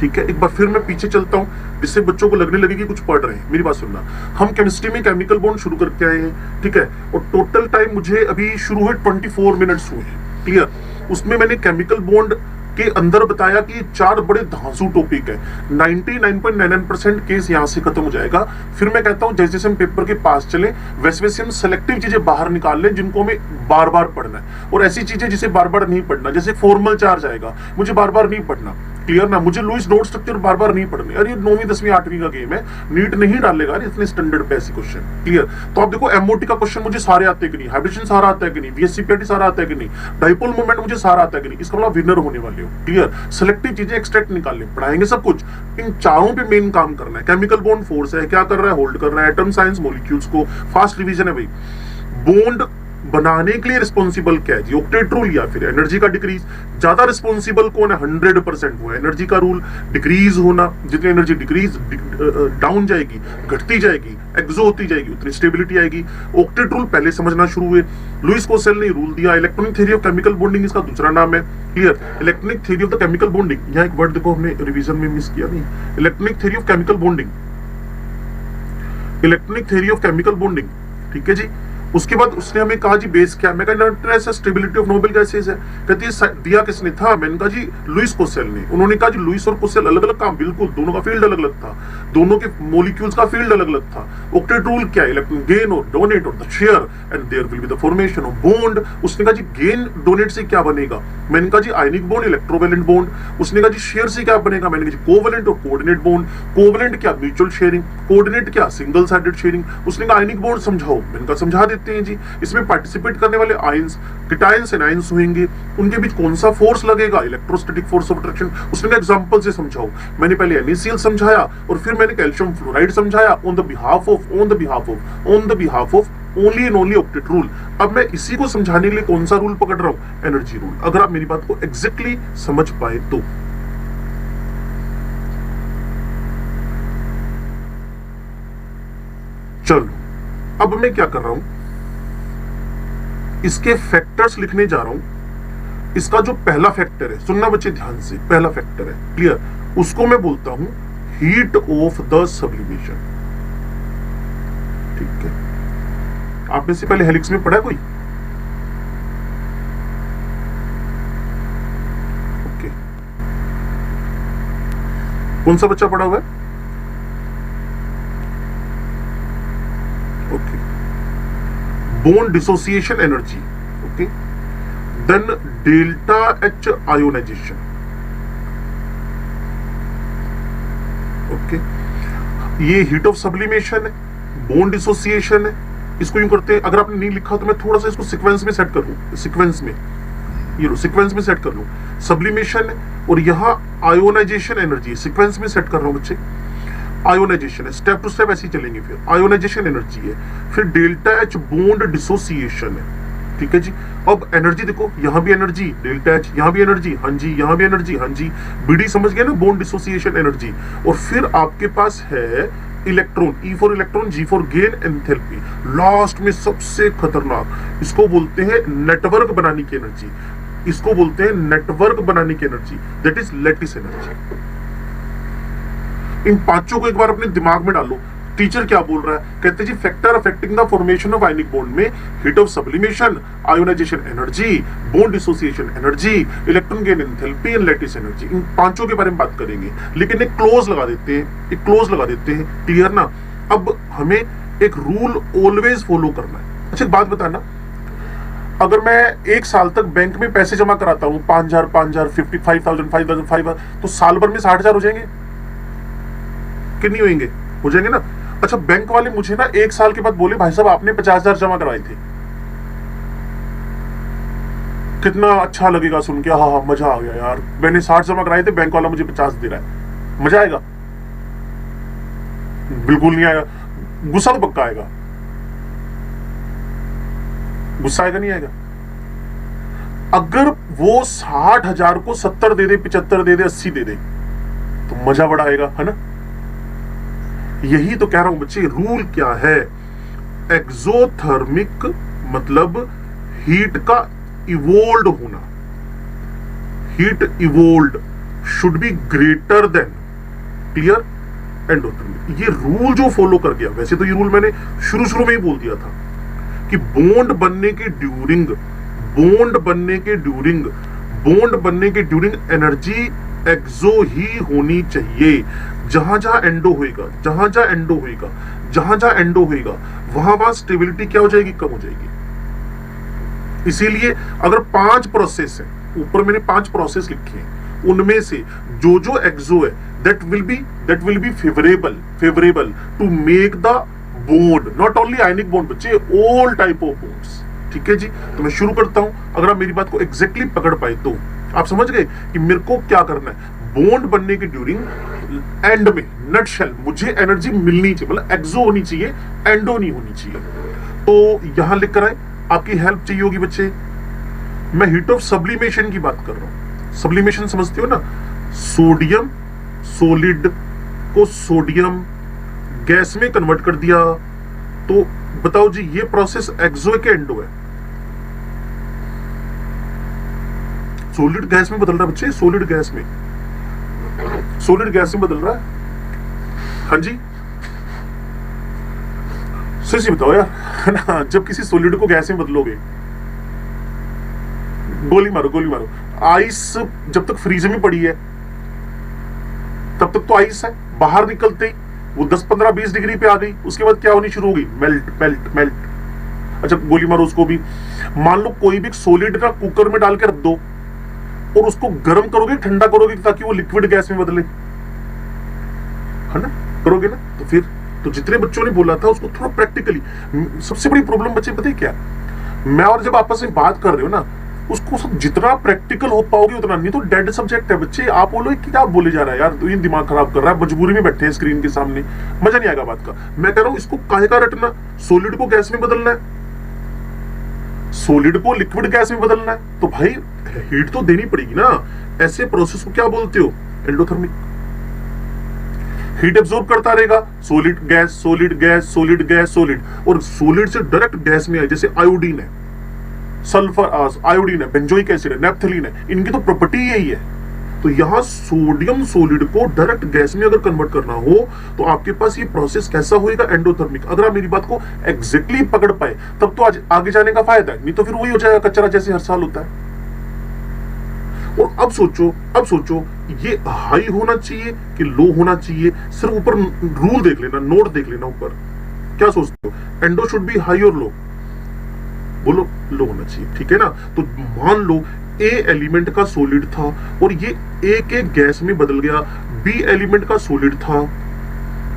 ठीक है? एक बार फिर मैं पीछे चलता हूं जिससे बच्चों को लगने लगे कि कुछ पढ़ रहे हैं। मेरी बात सुनना, हम केमिस्ट्री में केमिकल बॉन्ड शुरू करके आए हैं। ठीक है? और टोटल टाइम मुझे अभी शुरू हुए 24 मिनट्स हुए हैं। क्लियर? उसमें मैंने केमिकल बॉन्ड के अंदर बताया कि 4 बड़े धांसू टॉपिक है। 99.99% केस यहां से खत्म हो जाएगा। फिर मैं कहता हूं जैसे जैसे हम पेपर के पास चले वैसे वैसे हम सेलेक्टिव चीजें बाहर निकाल लें जिनको हमें बार बार पढ़ना है, और ऐसी चीजें जिसे बार बार नहीं पढ़ना, जैसे फॉर्मल चार्ज आएगा मुझे बार बार नहीं पढ़ना, क्लियर ना, मुझे लुईस डॉट स्ट्रक्चर बार बार नहीं पढ़ने, अरे 9वीं 10वीं 8वीं का गेम है, नीट नहीं डालेगा इतने स्टैंडर्ड पे ऐसे क्वेश्चन। क्लियर, तो आप देखो एमओटी का क्वेश्चन मुझे सारे आते हैं कि नहीं, हाइब्रिडेशन सारा आता है कि नहीं, वीएससीपीआरटी सारा आता है कि नहीं, डाइपोल मोमेंट मुझे सारा आता है कि नहीं, इसका मतलब विनर होने वाले हो। क्लियर, सिलेक्टिव चीजें एक्सट्रैक्ट निकालने पढ़ाएंगे सब कुछ, इन चारों पे मेन काम करना है। केमिकल बॉन्ड फोर्स है, क्या कर रहा है, होल्ड कर रहा है, एटम साइंस मॉलिक्यूल्स को, फास्ट रिवीजन है भाई। बॉन्ड बनाने के लिए रिस्पॉन्सिबल क्या है जी, ऑक्टेट रूल या फिर एनर्जी का डिक्रीज। ज्यादा रिस्पॉन्सिबल कौन है, 100% वो एनर्जी का रूल। डिक्रीज होना, जितनी एनर्जी डिक्रीज डाउन जाएगी, घटती जाएगी, एक्सो होती जाएगी, उतनी स्टेबिलिटी आएगी। ऑक्टेट रूल पहले समझना शुरू हुए, लुईस कोसेल ने रूल दिया। Electronic theory of chemical bonding इसका दूसरा नाम है। Clear, electronic theory of the chemical bonding, यहाँ एक वर्ड देखो हमने रिवीजन में मिस किया नहीं, electronic theory of chemical bonding, electronic theory of chemical bonding, ठीक है जी। उसके बाद उसने हमें कहा जी बेस क्या, मैं कहा स्टेबिलिटी ऑफ नोबेल गैसेस है। कहती है दिया किसने था, मैंने कहा जी लुईस कोसेल ने। उन्होंने कहा जी लुईस और कोसेल अलग अलग काम, बिल्कुल दोनों का फील्ड अलग अलग था, दोनों के मॉलिक्यूल्स का फील्ड अलग अलग था। ऑक्टेट रूल क्या है, इलेक्ट्रॉन गेन और डोनेट और the share and there will be the formation of bond. उसने कहा जी गेन डोनेट से क्या बनेगा, मैंने कहा जी आयनिक बॉन्ड, इलेक्ट्रोवैलेंट बॉन्ड। उसने कहा जी शेयर से क्या बनेगा, मैंने कहा जी कोवैलेंट और कोऑर्डिनेट बॉन्ड। कोवैलेंट क्या, म्यूचुअल शेयरिंग, कोऑर्डिनेट क्या, सिंगल साइडेड शेयरिंग। उसने कहा आयनिक बॉन्ड समझाओ, मैंने कहा समझा देते हैं जी। इसमें पार्टिसिपेट करने वाले आयंस, कीटायंस एंड आयंस होंगे, उनके बीच कौन सा फोर्स लगेगा, इलेक्ट्रोस्टैटिक फोर्स ऑफ अट्रैक्शन। उसने एग्जांपल से समझाओ, मैंने पहले NaCl समझाया और फिर मैंने कैल्शियम फ्लोराइड समझाया on the behalf of only and only octet rule. अब मैं इसी को समझाने के लिए कौन सा रूल पकड़ रहा हूं, एनर्जी रूल। अगर आप मेरी बात को एग्जैक्टली समझ पाए तो चलो, अब मैं क्या कर रहा हूं, इसके फैक्टर्स लिखने जा रहा हूं। इसका जो पहला फैक्टर है, सुनना बच्चे ध्यान से, पहला फैक्टर है, क्लियर, उसको मैं बोलता हूं हीट ऑफ द सब्लिमेशन। ठीक है, आपने से पहले हेलिक्स में पढ़ा कोई? ओके, कौन सा बच्चा पढ़ा हुआ है? Okay, bond dissociation energy, okay, then delta H ionization, okay, ये हीट ऑफ सब्लिमेशन है, बॉन्ड डिसोसिएशन है। इसको यूं करते हैं, अगर आपने नहीं लिखा तो मैं थोड़ा सा इसको सीक्वेंस में सेट कर लूं, सीक्वेंस में, ये लो सीक्वेंस में सेट कर लूं, सब्लिमेशन और यहां आयोनाइजेशन एनर्जी सीक्वेंस में सेट कर रहा हूं बच्चे। आयोनाइजेशन है, स्टेप टू स्टेप ऐसे ही चलेंगे। फिर आयोनाइजेशन एनर्जी है, फिर डेल्टा H बॉन्ड डिसोसिएशन है। ठीक है जी, अब एनर्जी देखो, यहां भी एनर्जी डेल्टा H, यहां भी एनर्जी, हाँ जी, यहां भी एनर्जी, हाँ जी, BD समझ गए ना, बॉन्ड डिसोसिएशन एनर्जी। और फिर आपके पास है electron, E for electron, G for gain, enthalpy. Last में सबसे खतरनाक, इसको बोलते हैं नेटवर्क बनाने की एनर्जी, इसको बोलते हैं नेटवर्क बनाने की energy, that is lattice energy. इन पांचों को एक बार अपने दिमाग में डालो। टीचर क्या बोल रहा है, कहते जी factor affecting the formation of ionic bond में heat of sublimation, ionisation energy, bond dissociation energy, electron gain enthalpy and lattice energy. इन पांचों के बारे में बात करेंगे, लेकिन एक क्लोज लगा देते हैं, एक क्लोज लगा देते हैं, क्लियर ना। अब हमें एक रूल ऑलवेज फॉलो करना है। अच्छा एक बात बताना, अगर मैं एक साल तक बैंक में पैसे जमा कराता हूं 5,000 55,000 5,000 तो साल भर में 60,000 हो जाएंगे कि नहीं होंगे? हो जाएंगे ना। अच्छा, बैंक वाले मुझे ना एक साल के बाद बोले भाई साहब आपने 50,000 जमा करवाए थे, कितना अच्छा लगेगा सुन के, हाँ हाँ मजा आ गया यार, मैंने 60 जमा कराए थे, बैंक वाला मुझे 50 दे रहा है, मजा आएगा? बिल्कुल नहीं आएगा, गुस्सा तो पक्का आएगा। गुस्सा आएगा नहीं आएगा? अगर वो 60,000 को 70 दे दे, 75 दे दे, 80 दे दे, तो मजा बड़ा आएगा, है ना। यही तो कह रहा हूं बच्चे, रूल क्या है, एक्सोथर्मिक मतलब हीट का इवोल्ड होना, heat evolved should be greater than, clear, endothermic. ये रूल जो फॉलो कर गया, वैसे तो ये रूल मैंने शुरू में ही बोल दिया था कि बॉन्ड बनने के ड्यूरिंग एनर्जी एक्सो ही होनी चाहिए। जहां जहां एंडो होएगा वहां स्टेबिलिटी क्या हो जाएगी, कम हो जाएगी। इसीलिए अगर 5 प्रोसेस है, ऊपर मैंने 5 प्रोसेस लिखे हैं, उनमें से जो जो एक्सो है that will be favourable to make the bond, not only ionic bond बच्चे, ऑल टाइप ऑफ बॉन्ड्स। ठीक है जी, तो मैं शुरू करता हूं। अगर आप मेरी बात को एग्जैक्टली पकड़ पाए तो आप समझ गए कि मेरे को क्या करना है। बॉन्ड बनने के ड्यूरिंग एंड में नटशेल मुझे एनर्जी मिलनी चाहिए, मतलब एक्सो होनी चाहिए, एंडो नहीं होनी चाहिए। तो यहां लिख कर आए, आपकी हेल्प चाहिए होगी बच्चे। मैं हीट ऑफ सब्लिमेशन की बात कर रहा हूं। सब्लिमेशन समझते हो ना, सोडियम सॉलिड को सोडियम गैस में कन्वर्ट कर दिया। तो बताओ जी ये प्रोसेस एक्सो है कि एंडो है? सॉलिड गैस में बदल रहा है बच्चे, सॉलिड गैस में बदल रहा है। हाँ जी सही बताओ यार, है ना। जब किसी सॉलिड को गैस में बदलोगे, गोली मारो। आइस जब तक फ्रीज में पड़ी है तब तक तो आइस है, बाहर निकलते ही वो 10, 15, 20 डिग्री पे आ गई, उसके बाद क्या होनी शुरू हो गई? मेल्ट। अच्छा गोली मारो उसको भी। मान लो कोई भी सॉलिड ना कुकर में डाल के रख दो और उसको गर्म करोगे, ठंडा करोगे ताकि वो लिक्विड गैस में बदले, है ना, करोगे ना। तो फिर तो जितने बच्चों ने बोला था उसको थोड़ा प्रैक्टिकली। सबसे बड़ी प्रॉब्लम बच्चे पता है क्या, मैं और जब आपस में बात कर रहे हो ना, उसको सब जितना प्रैक्टिकल हो पाओगे उतना, नहीं तो डेड सब्जेक्ट है बच्चे। आप बोलो कि क्या बोले जा रहा है यार, तो ये दिमाग खराब कर रहा है, मजबूरी में बैठे हैं स्क्रीन के सामने, मजा नहीं आएगा बात का। मैं कह रहा हूं इसको काहे का रटना, सॉलिड को गैस में बदलना है, सॉलिड को लिक्विड गैस में बदलना है, तो भाई हीट तो देनी पड़ेगी ना। ऐसे प्रोसेस को क्या बोलते हो? एंडोथर्मिक। हीट एब्जॉर्ब करता रहेगा, solid gas, solid gas, solid gas, solid, और सॉलिड से डायरेक्ट गैस में आए, जैसे आयोडीन है, सल्फर आयोडीन है, बेंजोइक एसिड है, नेप्थलीन है, इनकी तो प्रॉपर्टी यही है। तो यहां सोडियम सॉलिड को डायरेक्ट गैस में अगर कन्वर्ट करना हो तो आपके पास ये प्रोसेस कैसा होएगा? एंडोथर्मिक। अगर आप मेरी बात को एग्जैक्टली पकड़ पाए तब तो आज आगे जाने का फायदा है, नहीं तो फिर वही हो जाएगा कचरा जैसे हर साल होता है। और अब सोचो ये हाई होना चाहिए कि लो होना चाहिए? सिर्फ ऊपर रूल देख लेना, नोट देख लेना ऊपर। क्या सोचते हो? एंडो शुड बी हाई और लो? बोलो लो होना चाहिए, ठीक है ना। तो मान लो ए एलिमेंट का सॉलिड था और ये ए के गैस में बदल गया, बी एलिमेंट का सॉलिड था,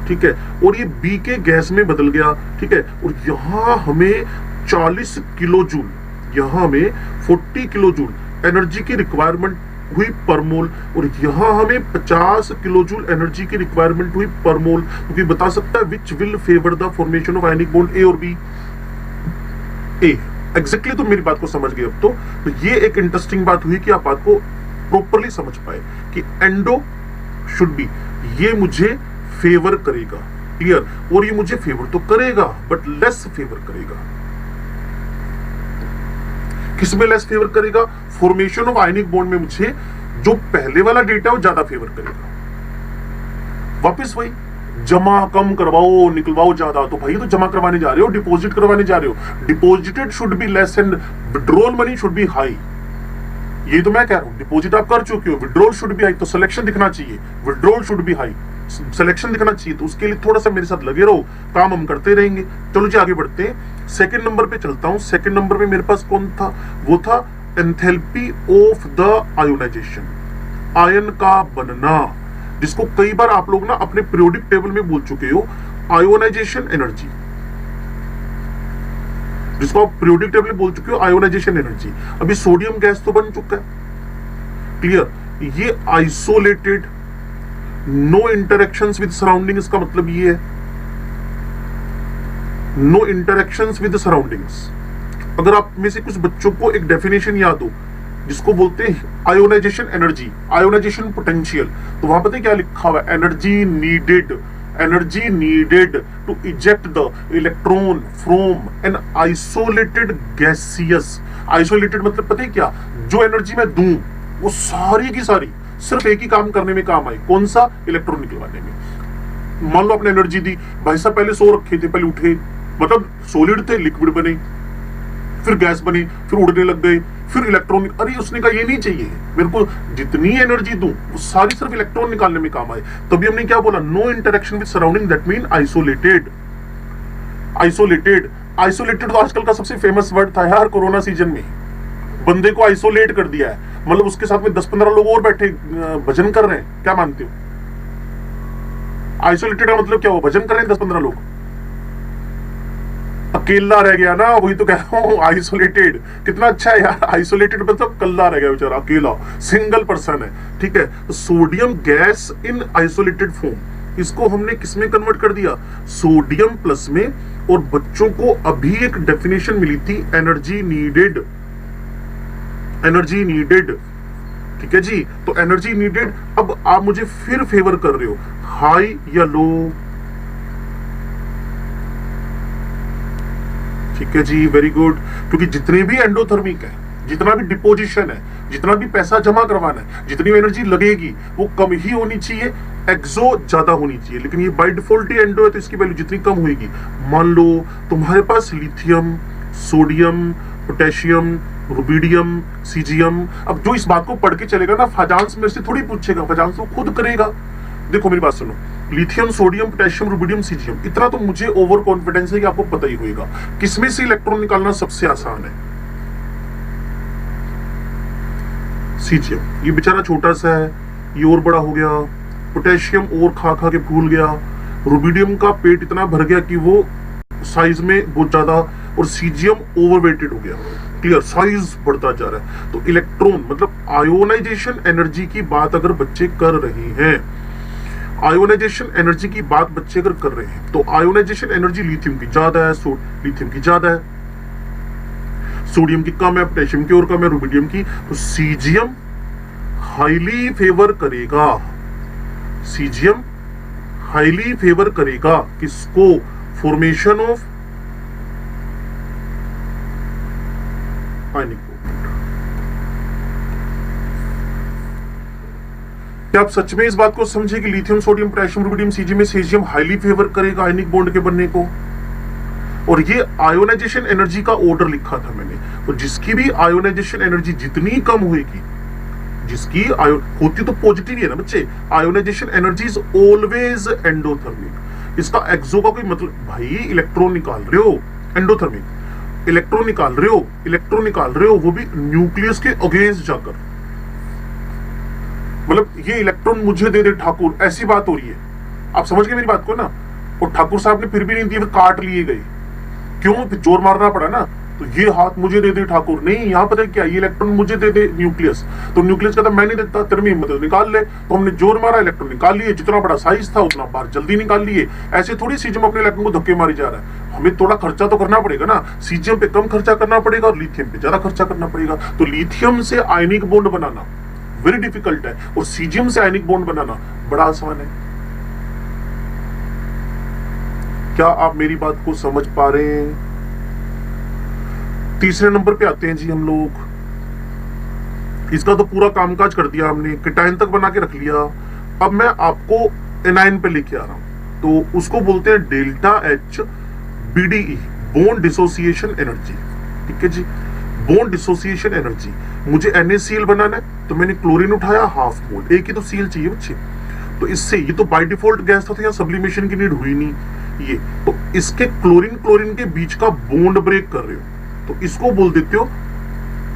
ठीक है, और ये बी के गैस में बदल गया, ठीक है, और यहां हमें 40 किलो जूल, यहां हमें 40 किलो जूल एनर्जी की रिक्वायरमेंट हुई पर मोल, और यहां हमें 50 किलो जूल एनर्जी की रिक्वायरमेंट हुई पर मोल। क्योंकि बता सकता है which will favour the formation of ionic bond, A और बी? ए। एग्जैक्टली तो मेरी बात को समझ गए अब तो ये एक इंटरेस्टिंग बात हुई कि आप बात को प्रॉपरली समझ पाए कि एंडो शुड बी, ये मुझे फेवर करेगा, क्लियर, और ये मुझे फेवर तो करेगा बट लेस फेवर करेगा। किसमें लेस फेवर करेगा? फॉर्मेशन ऑफ आयनिक बॉन्ड में मुझे जो पहले वाला डेटा है वो ज्यादा फेवर करेगा। वापस वही, जमा कम करवाओ निकलवाओ ज्यादा, तो भाई तो जमा करवाने जा रहे हो, डिपॉजिट करवाने जा रहे हो, deposited should be less and withdrawal money should be high. ये तो मैं कह रहा हूं, डिपॉजिट आप कर चुके हो, विड्रॉल शुड बी हाई, तो सिलेक्शन दिखना चाहिए, withdrawal should be high, selection दिखना चाहिए। तो उसके लिए थोड़ा सा मेरे साथ लगे रहो, काम हम करते रहेंगे। चलो जी आगे बढ़ते हैं, सेकंड नंबर पे चलता हूं। सेकंड नंबर पे मेरे पास कौन था? वो था enthalpy of the ionization, ion का बनना, जिसको कई बार आप लोग ना अपने पीरियोडिक टेबल में बोल चुके हो, आयोनाइजेशन एनर्जी, जिसको आप पीरियोडिक टेबल में बोल चुके हो आयोनाइजेशन एनर्जी। अभी सोडियम गैस तो बन चुका है, क्लियर, ये isolated, no interactions with surrounding, इसका मतलब ये है नो इंटरेक्शंस विद सराउंडिंग्स। अगर आप में से कुछ बच्चों को एक डेफिनेशन याद हो जिसको बोलते हैं आयोनाइजेशन एनर्जी, आयोनाइजेशन पोटेंशियल, तो वहां पता है क्या लिखा हुआ है? Energy needed to eject the electron from an isolated gaseous. Isolated मतलब पता है क्या? जो एनर्जी मैं दूं वो सारी की सारी सिर्फ एक ही काम करने में काम आई, कौन सा? इलेक्ट्रॉन निकलवाने में। मान लो आपने एनर्जी दी, भाई साहब पहले सो रखे थे, पहले उठे, मतलब सॉलिड थे, लिक्विड बने, फिर गैस बनी, फिर उड़ने लग गए, फिर इलेक्ट्रॉन। अरे उसने कहा ये नहीं चाहिए मेरे को, जितनी एनर्जी दूं वो सारी सिर्फ इलेक्ट्रॉन निकालने में काम आए। तभी हमने क्या बोला? No interaction with surrounding, that mean isolated. Isolated तो आजकल का सबसे फेमस वर्ड था यार, कोरोना सीजन में बंदे को आइसोलेट कर दिया है। मतलब उसके साथ में 10-15 लोग और बैठे भजन कर रहे हैं, क्या मानते हो? आइसोलेटेड का मतलब क्या हुआ? भजन कर रहे हैं 10-15 लोग, अकेला रह गया ना, वही तो कह रहा हूं आइसोलेटेड। कितना अच्छा है यार, आइसोलेटेड मतलब कल्ला रह गया बेचारा, अकेला, सिंगल पर्सन है, ठीक है। तो sodium gas in isolated form, इसको हमने किसमें कन्वर्ट कर दिया? सोडियम प्लस में। और बच्चों को अभी एक डेफिनेशन मिली थी, एनर्जी नीडेड, एनर्जी नीडेड, ठीक है जी। तो एनर्जी नीडेड, अब आप मुझे फिर फेवर कर रहे हो, हाई या लो? ठीक है जी, वेरी गुड। क्योंकि जितने भी एंडोथर्मिक है, जितना भी डिपोजिशन है, जितना भी पैसा जमा करवाना है, जितनी एनर्जी लगेगी वो कम ही होनी चाहिए, एक्सो ज्यादा होनी चाहिए। लेकिन ये बाय डिफॉल्ट ही एंडो है, तो इसकी वैल्यू जितनी कम होगी। मान लो तुम्हारे पास lithium, sodium, potassium, rubidium, caesium, अब जो इस बात को पढ़ के चलेगा ना, फजांस मेरे से थोड़ी पूछेगा, फजांस तो खुद करेगा। देखो मेरी बात सुनो, lithium, sodium, potassium, rubidium, caesium, इतना तो मुझे ओवर कॉन्फिडेंस है कि आपको पता ही होगा। किसमें से इलेक्ट्रॉन निकालना सबसे आसान है? सीजियम, ये बेचारा छोटा सा है, ये और बड़ा हो गया। पोटेशियम और खा खा के भूल गया। रुबिडियम का पेट इतना भर गया कि वो साइज में बहुत ज्यादा, और सीजियम ओवरवेटेड हो गया। क्लियर, साइज बढ़ता जा रहा है। तो इलेक्ट्रॉन मतलब आयोनाइजेशन एनर्जी की बात अगर बच्चे कर रहे हैं, आयोनाइजेशन एनर्जी की बात बच्चे अगर कर रहे हैं, तो आयोनाइजेशन एनर्जी लिथियम की ज्यादा है, लिथियम की ज्यादा है, सोडियम की कम है, पोटेशियम की और कम है, रुबिडियम की। तो सीजियम हाईली फेवर करेगा, सीजियम हाईली फेवर करेगा किसको? Formation of ionic bond. क्या आप सच में इस बात को समझे कि lithium, sodium, potassium, rubidium, caesium में सीजियम हाईली फेवर करेगा आयनिक बॉन्ड के बनने को? और ये आयोनाइजेशन एनर्जी का ऑर्डर लिखा था मैंने। तो जिसकी भी आयोनाइजेशन एनर्जी जितनी कम होगी, जिसकी होती तो पॉजिटिव ही है ना बच्चे, ionization energy is always endothermic. इसका एक्सो का कोई मतलब, भाई इलेक्ट्रॉन निकाल रहे हो, एंडोथर्मिक, इलेक्ट्रॉन निकाल रहे हो, इलेक्ट्रॉन निकाल रहे हो, वो भी न्यूक्लियस के अगेंस्ट जाकर। मतलब ये इलेक्ट्रॉन मुझे दे दे ठाकुर, ऐसी बात हो रही है। आप समझ गए मेरी बात को ना? और ठाकुर साहब ने फिर भी नहीं दिए, फिर काट लिए गए। क्यों? फिर जोर मारना पड़ा ना। तो ये हाथ मुझे दे दे ठाकुर, नहीं, यहाँ पता है क्या, ये इलेक्ट्रॉन मुझे दे दे न्यूक्लियस। तो न्यूक्लियस का मैं नहीं देता, तेरे में हिम्मत निकाल ले। तो हमने जोर मारा, इलेक्ट्रॉन निकाल लिए, जितना बड़ा साइज था उतना बार जल्दी निकाल लिए। ऐसे थोड़ी सीजियम अपने इलेक्ट्रॉन को धक्के मारी जा रहा है। हमें थोड़ा खर्चा तो करना पड़ेगा ना, सीजियम पे कम खर्चा करना पड़ेगा और लिथियम पे ज्यादा खर्चा करना पड़ेगा। तो लिथियम से आयनिक बॉन्ड बनाना वेरी डिफिकल्ट है, और सीजियम से आयनिक बॉन्ड बनाना बड़ा आसान है। क्या आप मेरी बात को समझ पा रहे हैं? तीसरे नंबर पे आते हैं जी हम लोग। इसका तो पूरा कामकाज कर दिया हमने, केटायन तक बना के रख लिया। अब मैं आपको एनायन पे लेके आ रहा हूं, तो उसको बोलते हैं delta H BDE, bond dissociation energy. ठीक है जी, बॉन्ड डिसोसिएशन एनर्जी। मुझे NaCl बनाना है, तो मैंने क्लोरीन उठाया हाफ मोल, एक ही तो सीएल चाहिए बच्चे। तो इससे ये तो बाय डिफॉल्ट गैस था, तो यहाँ सब्लिमेशन की नीड हुई नहीं। ये तो इसके क्लोरीन क्लोरीन के बीच का बॉन्ड ब्रेक कर रहे हो, तो इसको बोल देते हो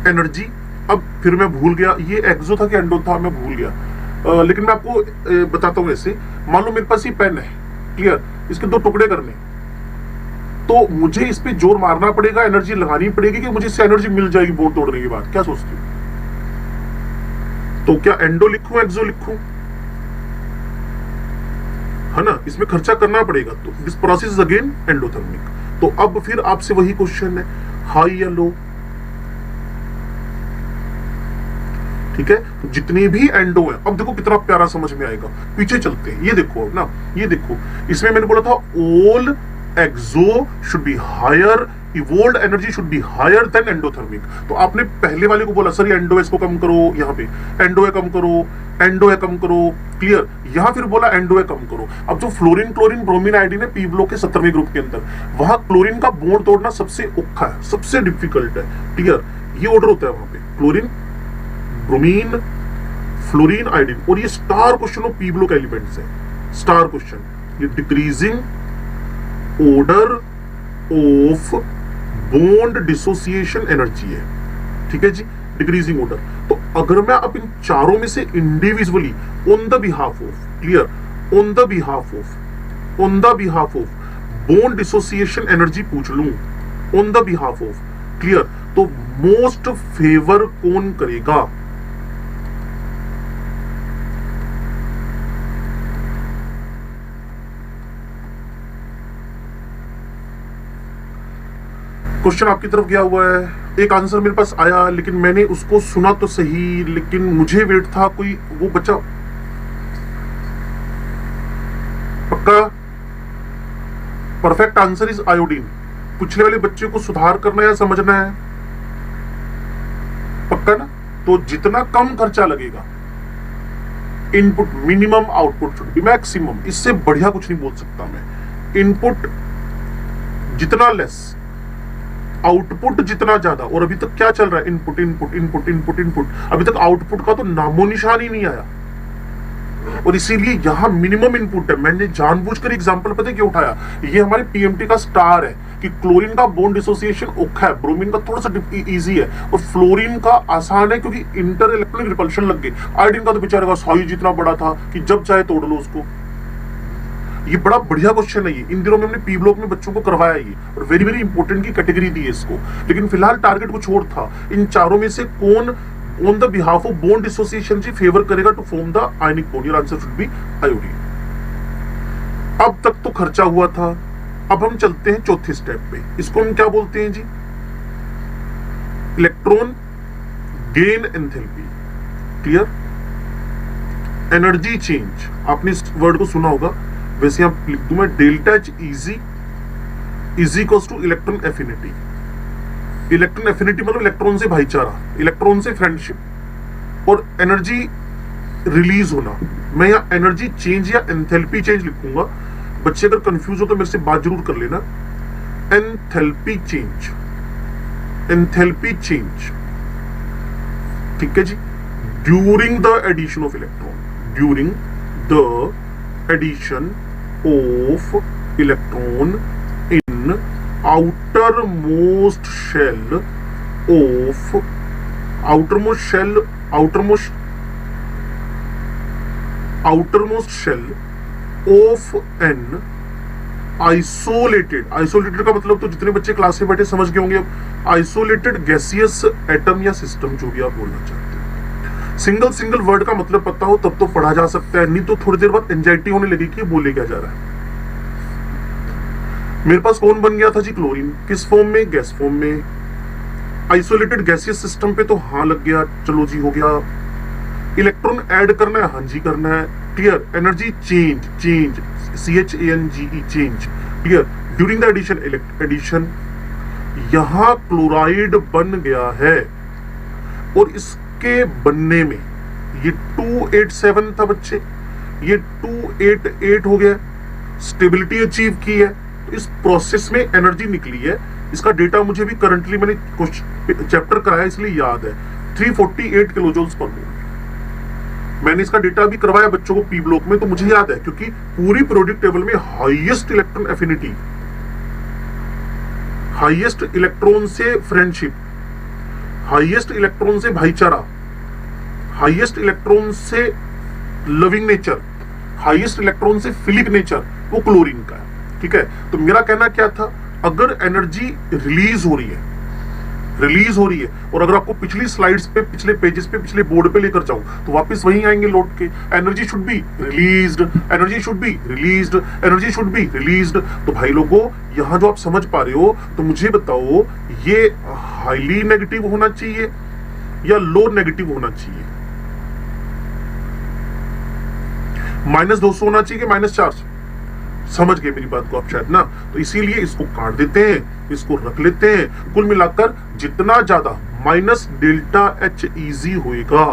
एनर्जी। अब फिर मैं भूल गया ये एक्सो था कि एंडो था, मैं भूल गया। लेकिन मैं आपको बताता हूँ ऐसे। मान लो मेरे पास ये पेन है, क्लियर, इसके 2 टुकड़े करने, तो मुझे इस पे जोर मारना पड़ेगा, एनर्जी लगानी पड़ेगी कि मुझे इससे एनर्जी मिल जाएगी बॉन्ड तोड़ने के बाद। क्या सोचते हो? तो क्या एंडो लिखूं, एक्सो लिखूं? है ना, इसमें खर्चा करना पड़ेगा। तो this process is again endothermic. तो अब फिर आपसे वही क्वेश्चन है, हाई या लो? ठीक है, तो जितने भी एंडो है, अब देखो कितना प्यारा समझ में आएगा। पीछे चलते हैं, ये देखो अब ना, ये देखो, इसमें मैंने बोला था all exo should be higher, evolved energy should be higher than endothermic. तो आपने पहले वाले को बोला सर ये एंडो है, इसको कम करो, यहाँ पे एंडो है कम करो, एंडो है कम करो, क्लियर। यहाँ फिर बोला एंडो है कम करो। अब जो फ्लोरीन क्लोरीन ब्रोमीन आयोडीन है पी ब्लॉक के 17वें ग्रुप के अंदर, वहां क्लोरीन का बॉन्ड तोड़ना सबसे औखा है, सबसे डिफिकल्ट है, क्लियर। ये ऑर्डर होता है वहां पे, क्लोरीन, ब्रोमीन, फ्लोरीन, आयोडीन। और ये star question of P block elements है, स्टार क्वेश्चन। ये decreasing order of bond dissociation energy है, ठीक है जी। Decreasing order. तो अगर मैं अब इन चारों में से individually on the behalf of, clear, on the behalf of bond dissociation energy पूछ लूं, on the behalf of, clear, तो मोस्ट फेवर कौन करेगा? क्वेश्चन आपकी तरफ गया हुआ है, एक आंसर मेरे पास आया, लेकिन मैंने उसको सुना तो सही, लेकिन मुझे वेट था कोई वो बच्चा। पक्का परफेक्ट आंसर इज आयोडीन। पिछले वाले बच्चे को सुधार करना या समझना है? पक्का ना? तो जितना कम खर्चा लगेगा, input minimum, output should be maximum. इससे बढ़िया कुछ नहीं बोल सकता मैं। इनपुट जितना लेस, आउटपुट जितना ज्यादा। और अभी तक क्या चल रहा है? Input input input input input. अभी तक आउटपुट का तो नामो निशान ही नहीं आया, और इसीलिए यहां मिनिमम इनपुट है। मैंने जानबूझकर एग्जांपल पता है क्यों उठाया? ये हमारे पीएमटी का स्टार है कि क्लोरीन का बॉन्ड डिसोसिएशन औखा है, ब्रोमीन का थोड़ा सा इजी है, और फ्लोरीन का आसान है क्योंकि इंटर इलेक्ट्रॉनिक रिपल्शन लग गई। आयोडीन का तो बेचारे का साइज इतना बड़ा था कि जब चाहे तोड़ लो उसको। ये बड़ा बढ़िया क्वेश्चन है। ये इन दिनों में हमने पी ब्लॉक में बच्चों को करवाया ये, और वेरी वेरी इंपॉर्टेंट की कैटेगरी दी है इसको। लेकिन फिलहाल टारगेट कुछ और था। इन चारों में से कौन on the behalf of bond dissociation से फेवर करेगा to form the ionic bond? Your answer should be iodine. अब तक तो खर्चा हुआ था, अब हम चलते हैं चौथे स्टेप पे। इसको हम क्या बोलते हैं जी? Electron gain enthalpy. Clear? Energy change, आपने इस वर्ड को सुना होगा। वैसे यहां लिख दूं मैं, delta H is equals two electron affinity. Electron affinity मतलब इलेक्ट्रॉन से भाईचारा, इलेक्ट्रॉन से फ्रेंडशिप, और एनर्जी रिलीज होना। मैं यहां एनर्जी चेंज या एंथैल्पी चेंज लिखूंगा। बच्चे अगर कंफ्यूज हो तो मेरे से बात जरूर कर लेना। एंथैल्पी चेंज, एंथैल्पी चेंज, ठीक है जी। During the addition of electron, during the addition of electron in outermost shell of outermost shell of an isolated का मतलब तो जितने बच्चे क्लास में बैठे समझ गए होंगे। अब आइसोलेटेड गैसियस एटम या सिस्टम, जो भी आप बोलना चाहते हो। सिंगल वर्ड का मतलब पता हो तब तो पढ़ा जा सकता है, नहीं तो थोड़ी देर बाद एंजाइटी होने लगेगी कि बोले क्या जा रहा है। मेरे पास कौन बन गया था जी? क्लोरीन। किस फॉर्म में? गैस फॉर्म में। आइसोलेटेड गैसियस सिस्टम पे तो हाँ लग गया, चलो जी हो गया। इलेक्ट्रॉन ऐड करना है, हाँ जी करना है। Clear? Energy change, CHANGE change, clear. During the addition यहां क्लोराइड बन गया है, और इसके बनने में ये 287 था बच्चे, ये 288 हो गया। स्टेबिलिटी अचीव की है, इस प्रोसेस में एनर्जी निकली है। इसका डेटा मुझे भी करंटली मैंने कुछ चैप्टर कराया इसलिए याद है, 348 किलोजूल्स पर मोल। मैंने इसका डेटा भी करवाया बच्चों को पी ब्लॉक में, तो मुझे याद है क्योंकि पूरी पीरियोडिक टेबल में highest electron affinity, highest electron से फ्रेंडशिप, हाईएस्ट इलेक्ट्रॉन से भाईचारा, हाईएस्ट इलेक्ट्रॉन से लविंग नेचर, हाईएस्ट इलेक्ट्रॉन से फिलिक नेचर, वो क्लोरीन का है। ठीक है? तो मेरा कहना क्या था, अगर एनर्जी रिलीज हो रही है, और अगर आपको पिछली स्लाइड्स पे, पिछले पेजेस पे, पिछले बोर्ड पे लेकर जाऊं तो वापस वहीं आएंगे लौट के। Energy should be released, energy should be released, energy should be released. तो भाई लोगों, यहां जो आप समझ पा रहे हो, तो मुझे बताओ ये हाईली नेगेटिव होना चाहिए या लो नेगेटिव होना चाहिए? -200 होना चाहिए कि -400? समझ गए मेरी बात को आप शायद ना। तो इसीलिए इसको काट देते हैं, इसको रख लेते हैं। कुल मिलाकर जितना ज्यादा -ΔHEZ होएगा,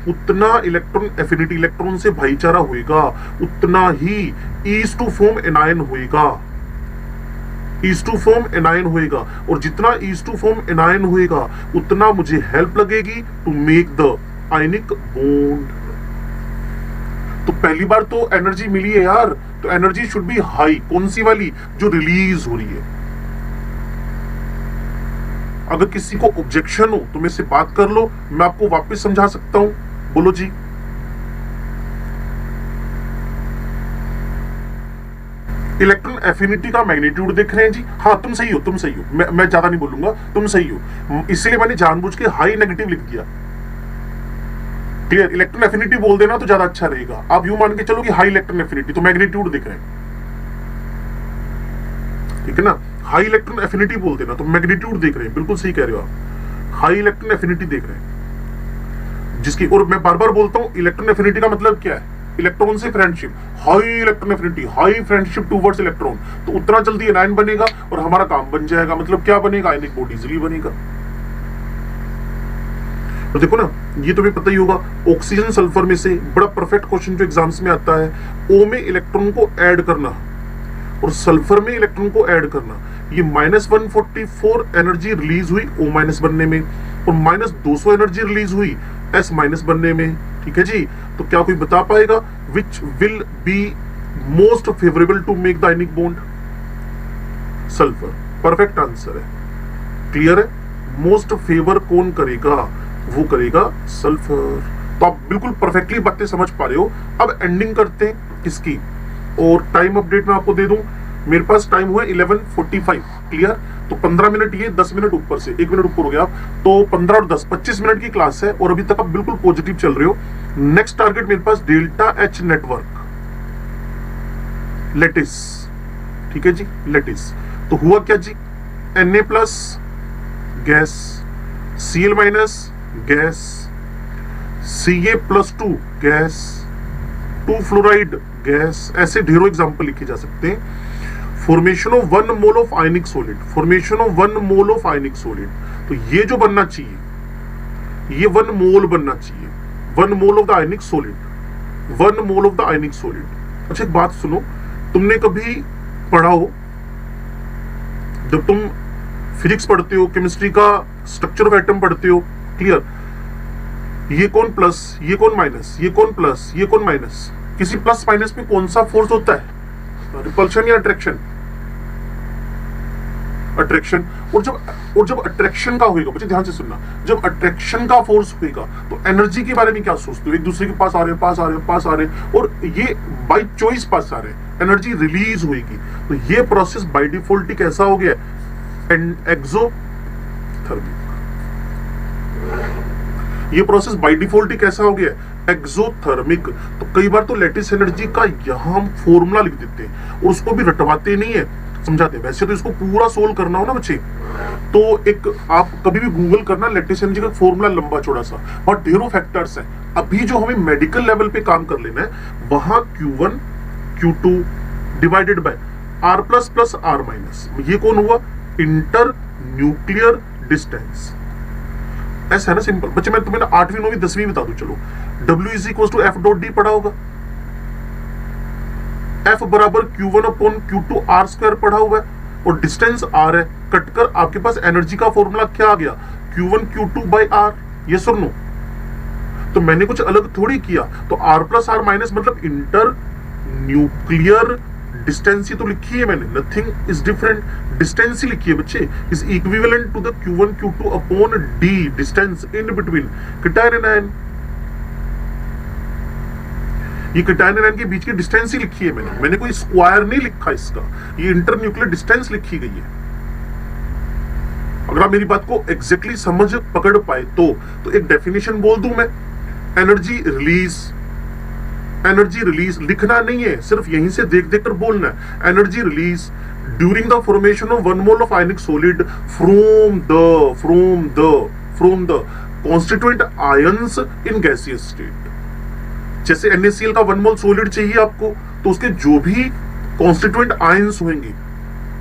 उतना इलेक्ट्रॉन एफिनिटी, इलेक्ट्रॉन से भाईचारा होएगा, उतना ही ईज टू फॉर्म एनायन होएगा, ईज टू फॉर्म एनायन होएगा। और जितना ईज टू फॉर्म एनायन होएगा, उतना मुझे हेल्प लगेगी to make the ionic bond. तो पहली बार तो एनर्जी मिली है यार, तो एनर्जी शुड बी हाई। कौन सी वाली? जो रिलीज हो रही है। अगर किसी को ऑब्जेक्शन हो तो मेरे से बात कर लो, मैं आपको वापस समझा सकता हूं। बोलो जी। इलेक्ट्रॉन एफिनिटी का मैग्नीट्यूड देख रहे हैं जी। हाँ तुम सही हो, तुम सही हो, मैं ज्यादा नहीं बोलूंगा, तुम सही हो, इसलिए मैंने जानबूझ के हाई नेगेटिव लिख दिया। क्लियर? इलेक्ट्रॉन एफिनिटी बोल देना तो ज्यादा अच्छा रहेगा। आप यूं मान के चलो कि हाई इलेक्ट्रॉन एफिनिटी, तो मैग्नीट्यूड दिख रहे हैं, ठीक है ना। हाई इलेक्ट्रॉन एफिनिटी बोल देना तो मैग्नीट्यूड देख रहे हैं, बिल्कुल सही कह रहे हो आप, हाई इलेक्ट्रॉन एफिनिटी देख रहे हैं जिसकी। और मैं बार बार बोलता हूं इलेक्ट्रॉन एफिनिटी का मतलब क्या है? इलेक्ट्रॉन से friendship, high electron affinity, high friendship towards electron, तो उतना जल्दी एनायन बनेगा और हमारा काम बन जाएगा। मतलब क्या बनेगा? आयनिक बॉन्ड इजीली बनेगा। और देखो ना, ये तुम्हें पता ही होगा, ऑक्सीजन सल्फर में से बड़ा परफेक्ट क्वेश्चन जो एग्जाम्स में आता है, ओ में इलेक्ट्रॉन को ऐड करना और सल्फर में इलेक्ट्रॉन को ऐड करना। ये -144 एनर्जी रिलीज हुई O माइनस बनने में और -200 एनर्जी रिलीज हुई S माइनस बनने में, ठीक है जी। तो क्या कोई बता पाएगा which will be most favourable to make the ionic bond? Sulphur, perfect answer है। क्लियर है? मोस्ट फेवर कौन करेगा? वो करेगा सल्फर। तो आप बिल्कुल परफेक्टली बातें समझ पा रहे हो। अब एंडिंग करते हैं किसकी, और टाइम अपडेट मैं आपको दे दूं। मेरे पास टाइम हुआ 11:45। क्लियर? तो 15 मिनट ये, 10 मिनट ऊपर से, 1 मिनट ऊपर हो गया, तो 15 और 10 25 मिनट की क्लास है और अभी तक आप बिल्कुल पॉजिटिव चल रहे हो। नेक्स्ट टारगेट मेरे पास डेल्टा H नेटवर्क, लेटिस, ठीक है जी, लेटिस। तो हुआ क्या जी? Na+ gas, Cl- gas, Ca+2 gas, 2 fluoride gas, ऐसे ढेरों एग्जांपल लिखे जा सकते हैं। Formation of 1 mole of ionic solid, formation of 1 mole of ionic solid, तो ये जो बनना चाहिए, ये 1 मोल बनना चाहिए, 1 mole of the ionic solid, 1 mole of the ionic solid. अच्छा एक बात सुनो, तुमने कभी पढ़ा हो, जब तुम फिजिक्स पढ़ते हो, केमिस्ट्री का स्ट्रक्चर ऑफ एटम पढ़ते हो, क्लियर, ये कौन प्लस, ये कौन माइनस, ये कौन प्लस, ये कौन माइनस, किसी प्लस माइनस में कौन सा फोर्स होता है? रिपल्शन या अट्रैक्शन? अट्रैक्शन। और जब अट्रैक्शन का होगा, बच्चे ध्यान से सुनना, जब अट्रैक्शन का फोर्स होगा तो एनर्जी के बारे में क्या सोचते हो? एक दूसरे के पास आ रहे, पास आ रहे, पास आ रहे, और ये बाय चॉइस पास आ रहे, एनर्जी रिलीज होगी। तो ये प्रोसेस बाय डिफॉल्ट ही कैसा हो गया? एक्सोथर्मिक। ये प्रोसेस बाय डिफॉल्ट ही कैसा हो गया? एक्सोथर्मिक। तो कई बार तो लेटिस एनर्जी का यहां हम फॉर्मूला लिख देते हैं और उसको भी रटवाते नहीं है, समझाते हैं। वैसे तो इसको पूरा सोल्व करना हो ना बच्चे, तो एक आप कभी भी गूगल करना लेटिस एनर्जी का फॉर्मूला लंबा चौड़ा सा, और ढेरों फैक्टर्स हैं। अभी जो हमें मेडिकल लेवल पे काम कर लेना है, वहां Q1 Q2 divided by R++R-, ये कौन हुआ? Inter nuclear distance. ऐसा है ना, सिंपल। बच्चे मैं तुम्हें 8वीं 9वीं 10वीं बता दूं, चलो, W F.D पढ़ा होगा, F बराबर Q1/Q2 R² पढ़ा हुआ है, और डिस्टेंस R है, कटकर आपके पास एनर्जी का फॉर्मूला क्या आ गया? Q1 Q2/R। ये सुन लो, तो मैंने कुछ अलग थोड़ी किया। तो R+R- मतलब इंटर न्यूक्लियर डिस्टेंस ही तो लिखी है मैंने, नथिंग इज डिफरेंट, डिस्टेंस ही लिखी है बच्चे, is equivalent to the Q1 Q2/D, distance in between cation and ion. ये कैटायन एंड आयन के बीच की डिस्टेंस ही लिखी है मैंने कोई स्क्वायर नहीं लिखा इसका, ये इंटर न्यूक्लियर डिस्टेंस लिखी गई है। अगर आप मेरी बात को एग्जैक्टली समझ पकड़ पाए तो एक डेफिनेशन बोल दूं मैं, एनर्जी रिलीज लिखना नहीं है, सिर्फ यहीं से देख देख कर बोलना है। Energy release during the formation of 1 mole of ionic solid from the constituent ions in gaseous state. जैसे NaCl का 1 मोल सॉलिड चाहिए आपको, तो उसके जो भी कॉन्स्टिट्यूएंट आयंस होंगे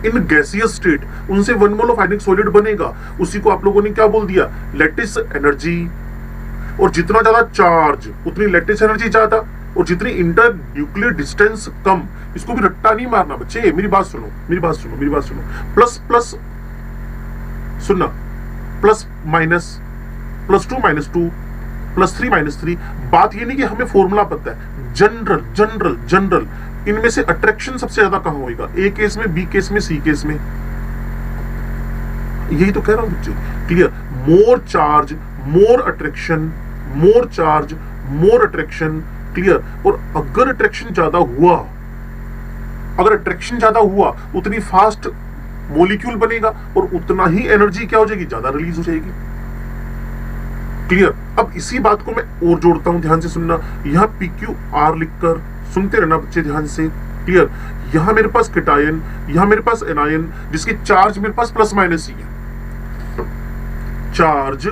इन गैसियस स्टेट, उनसे 1 मोल ऑफ आयनिक सॉलिड बनेगा। उसी को आप लोगों ने क्या बोल दिया? Lattice energy. और जितना ज्यादा चार्ज उतनी लैटिस एनर्जी ज्यादा, और जितनी इंटर न्यूक्लियर डिस्टेंस कम। इसको भी रट्टा नहीं मारना बच्चे, मेरी बात सुनो। प्लस प्लस सुनना, प्लस माइनस, +2 -2, +3 -3। बात ये नहीं कि हमें फॉर्मूला पता है, जनरल इनमें से अट्रैक्शन सबसे ज्यादा कहां होगा? A केस में, B केस में, C केस में? यही तो कह रहा हूं बच्चे, क्लियर। मोर चार्ज मोर अट्रैक्शन, मोर चार्ज मोर अट्रैक्शन, क्लियर। और अगर अट्रैक्शन ज्यादा हुआ, अगर अट्रैक्शन ज्यादा हुआ उतनी फास्ट मॉलिक्यूल बनेगा और उतना ही एनर्जी क्या हो जाएगी, ज्यादा रिलीज हो जाएगी, क्लियर। अब इसी बात को मैं और जोड़ता हूं, ध्यान से सुनना। यहां PQR लिखकर सुनते रहना बच्चे ध्यान से, क्लियर। यहां मेरे पास कैटायन, यहां मेरे पास एनायन, जिसके चार्ज मेरे पास प्लस माइनस ही है, चार्ज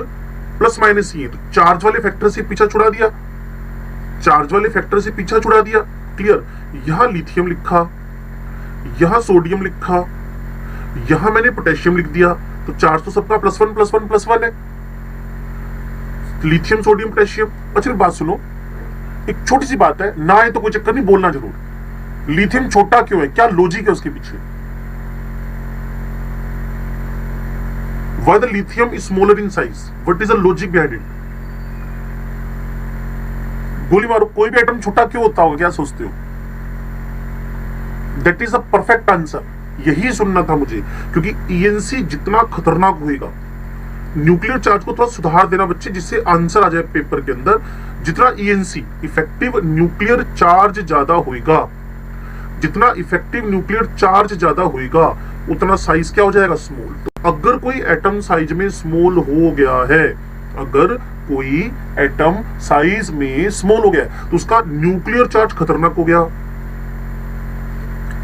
प्लस माइनस ही है। तो चार्ज वाले फैक्टर से पीछा छुड़ा दिया, चार्ज वाले फैक्टर से पीछा छुड़ा दिया, क्लियर। यहां लिथियम लिखा, यहां सोडियम लिखा, यहां मैंने पोटेशियम लिख दिया, तो चार्ज तो सबका +1 +1 +1 है, लिथियम सोडियम पोटेशियम। अच्छा बात सुनो, एक छोटी सी बात है, ना है तो कोई चक्कर नहीं, बोलना जरूर। लिथियम छोटा क्यों है, क्या लॉजिक है उसके पीछे? Why the lithium is smaller in size? What is the logic behind it? गोली मारो, कोई भी एटम छोटा क्यों होता होगा, क्या सोचते हो? That is a perfect answer. यही सुनना था मुझे, क्योंकि ENC जितना खतरनाक होगा, न्यूक्लियर चार्ज को थोड़ा सुधार देना बच्चे, जिससे आंसर आ जाए पेपर के अंदर। जितना ENC इफेक्टिव न्यूक्लियर चार्ज ज्यादा होगा, जितना इफेक्टिव न्यूक्लियर चार्ज ज्यादा होगा, उतना साइज क्या हो जाएगा, स्मॉल। तो अगर कोई एटम साइज में स्मॉल हो गया है, अगर कोई एटम साइज में स्मॉल हो गया है, तो उसका न्यूक्लियर चार्ज खतरनाक हो गया।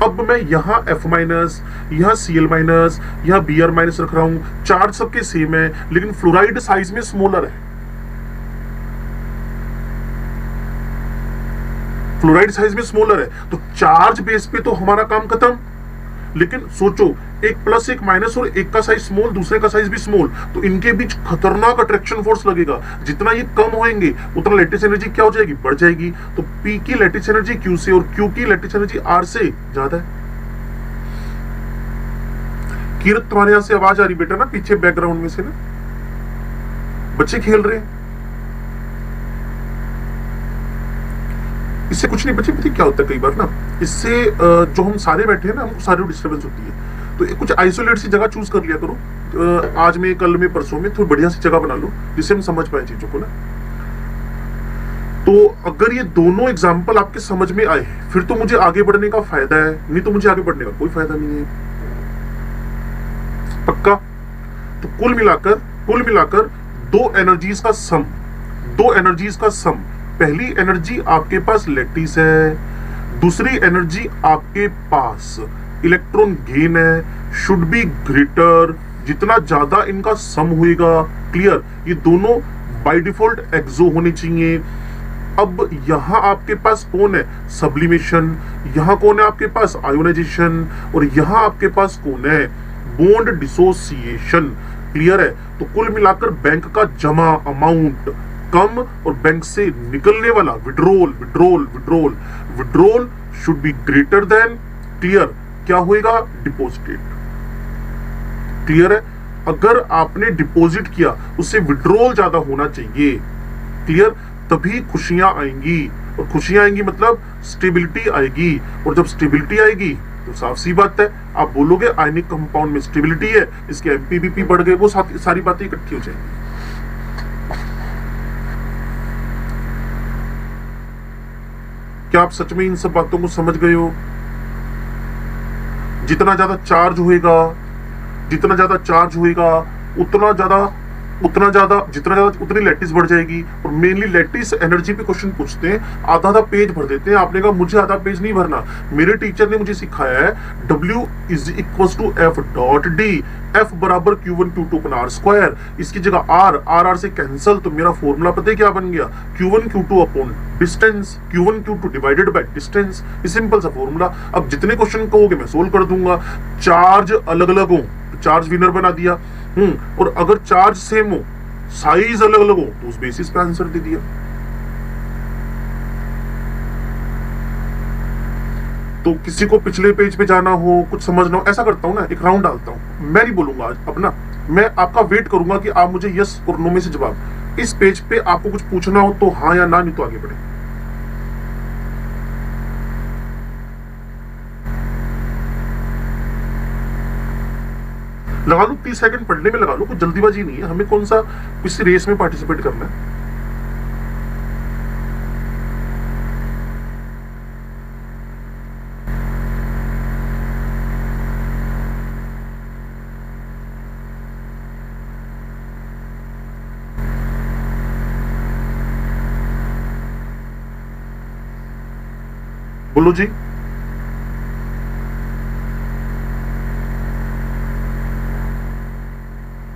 अब मैं यहां F-, यहां Cl-, यहां Br- रख रहा हूं, चार्ज सबके सेम है, लेकिन फ्लोराइड साइज में स्मॉलर है, फ्लोराइड साइज में स्मॉलर है, तो चार्ज बेस पे तो हमारा काम खत्म। लेकिन सोचो, एक प्लस एक माइनस और एक का साइज स्मॉल, दूसरे का साइज भी स्मॉल, तो इनके बीच खतरनाक अट्रैक्शन फोर्स लगेगा। जितना ये कम होंगे उतना लैटिस एनर्जी क्या हो जाएगी, बढ़ जाएगी। तो P की लैटिस एनर्जी Q से और Q की लैटिस एनर्जी R से ज्यादा है। कीरत, तुम्हारे यहां से आवाज आ रही बेटा ना, पीछे बैकग्राउंड में से ना बच्चे खेल रहे हैं। इससे कुछ नहीं बच्चे, पता क्या होता है कई बार ना, इससे जो हम सारे बैठे हैं ना, हमको सारी डिस्टर्बेंस होती है। तो कुछ आइसोलेट सी जगह चूज कर लिया करो, आज में, कल में, परसों में थोड़ी बढ़िया सी जगह बना लो, जिससे हम समझ पाए चीजों को ना। तो अगर ये दोनों एग्जाम्पल आपके समझ में आए, फिर तो मुझे आगे बढ़ने का फायदा है, नहीं तो मुझे आगे बढ़ने का कोई फायदा नहीं है। पक्का? तो कुल मिलाकर दो एनर्जीज का सम, दो एनर्जीज का सम। पहली एनर्जी आपके पास लैटिस है, दूसरी एनर्जी आपके पास इलेक्ट्रॉन गेन है, शुड बी ग्रेटर। जितना ज्यादा इनका सम होएगा, क्लियर, ये दोनों बाय डिफॉल्ट एक्सो होने चाहिए। अब यहां आपके पास कौन है, सब्लिमेशन, यहां कौन है आपके पास, आयोनाइजेशन, और यहां आपके पास कौन है, बॉन्ड डिसोसिएशन। क्लियर है? तो कुल मिलाकर बैंक का जमा अमाउंट कम और बैंक से निकलने वाला withdrawal, withdrawal should be greater than, clear, क्या होएगा, डिपॉजिटेड। क्लियर है? अगर आपने डिपॉजिट किया, उससे विड्रॉल ज्यादा होना चाहिए, क्लियर, तभी खुशियां आएंगी। और खुशियां आएंगी मतलब स्टेबिलिटी आएगी, और जब स्टेबिलिटी आएगी तो साफ सी बात है, आप बोलोगे आयनिक कंपाउंड में स्टेबिलिटी है, इसके एमपीबीपी बढ़ गए, वो सारी बातें इकट्ठी हो जाएंगी। क्या आप सच में इन सब बातों को समझ गए हो? जितना ज्यादा चार्ज होएगा, जितना ज्यादा उतनी लैटिस बढ़ जाएगी। और मेनली लैटिस एनर्जी पे क्वेश्चन पूछते हैं, आधा पेज भर देते हैं। आपने कहा मुझे आधा पेज नहीं भरना, मेरे टीचर ने मुझे सिखाया है W = F.D, F बराबर Q1 Q2 अपना R², इसकी जगह R से कैंसल, तो मेरा फॉर्मूला पता है क्या बन गया, Q1 Q2 upon distance, Q1 Q2 divided by distance. Simple सा फॉर्मूला। अब जितने क्वेश्चन कहोगे मैं सोल्व कर दूंगा। चार्ज अलग अलग हो तो चार्ज विनर बना दिया, और अगर चार्ज सेम हो, साइज अलग अलग हो, तो उस बेसिस पे आंसर दे दिया। तो किसी को पिछले पेज पे जाना हो, कुछ समझना हो, ऐसा करता हूं ना, एक राउंड डालता हूं। मैं नहीं बोलूंगा आज अपना, मैं आपका वेट करूंगा कि आप मुझे यस और नो में से जवाब। इस पेज पे आपको कुछ पूछना हो तो हाँ या ना, नहीं तो आगे बढ़े। लगा लो 30 सेकंड पढ़ने में लगा लो, कुछ जल्दीबाजी नहीं है, हमें कौन सा किसी रेस में पार्टिसिपेट करना है। बोलो जी।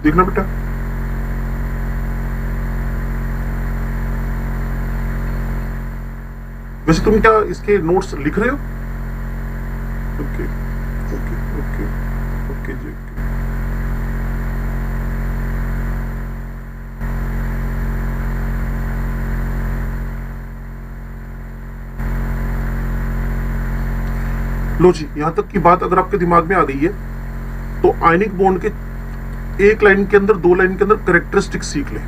देखना बेटा, वैसे तुम क्या इसके नोट्स लिख रहे हो? ओके ओके ओके ओके जी, ओके। लो जी, यहां तक की बात अगर आपके दिमाग में आ गई है तो आयनिक बॉन्ड के एक लाइन के अंदर, दो लाइन के अंदर कैरेक्टरिस्टिक सीख लें,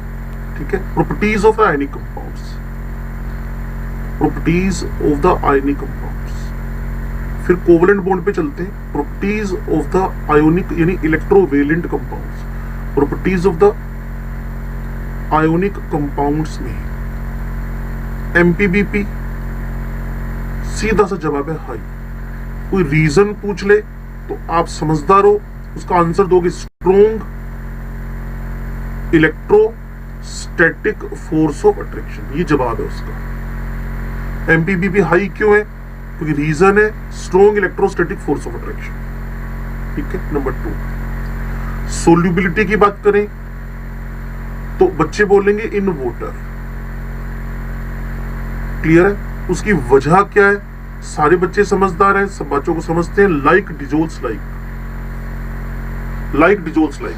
ठीक है। Properties of the ionic compounds, properties of the ionic compounds. फिर कोवलेंट बॉन्ड पे चलते हैं, प्रॉपर्टीज ऑफ द आयोनिक यानी electrovalent compounds. Properties of the ionic compounds में एमपीबीपी सीधा सा जवाब है हाई। कोई रीजन पूछ ले तो आप समझदार हो, उसका आंसर दोगे strong electrostatic force of attraction, ये जवाब है उसका। एमपीबीपी हाई क्यों है? क्योंकि रीजन है strong electrostatic force of attraction, ठीक है। नंबर 2, सोल्यूबिलिटी की बात करें तो बच्चे बोलेंगे इन वाटर, क्लियर है। उसकी वजह क्या है? सारे बच्चे समझदार हैं, सब बच्चों को समझते हैं, like dissolves like, like dissolves like,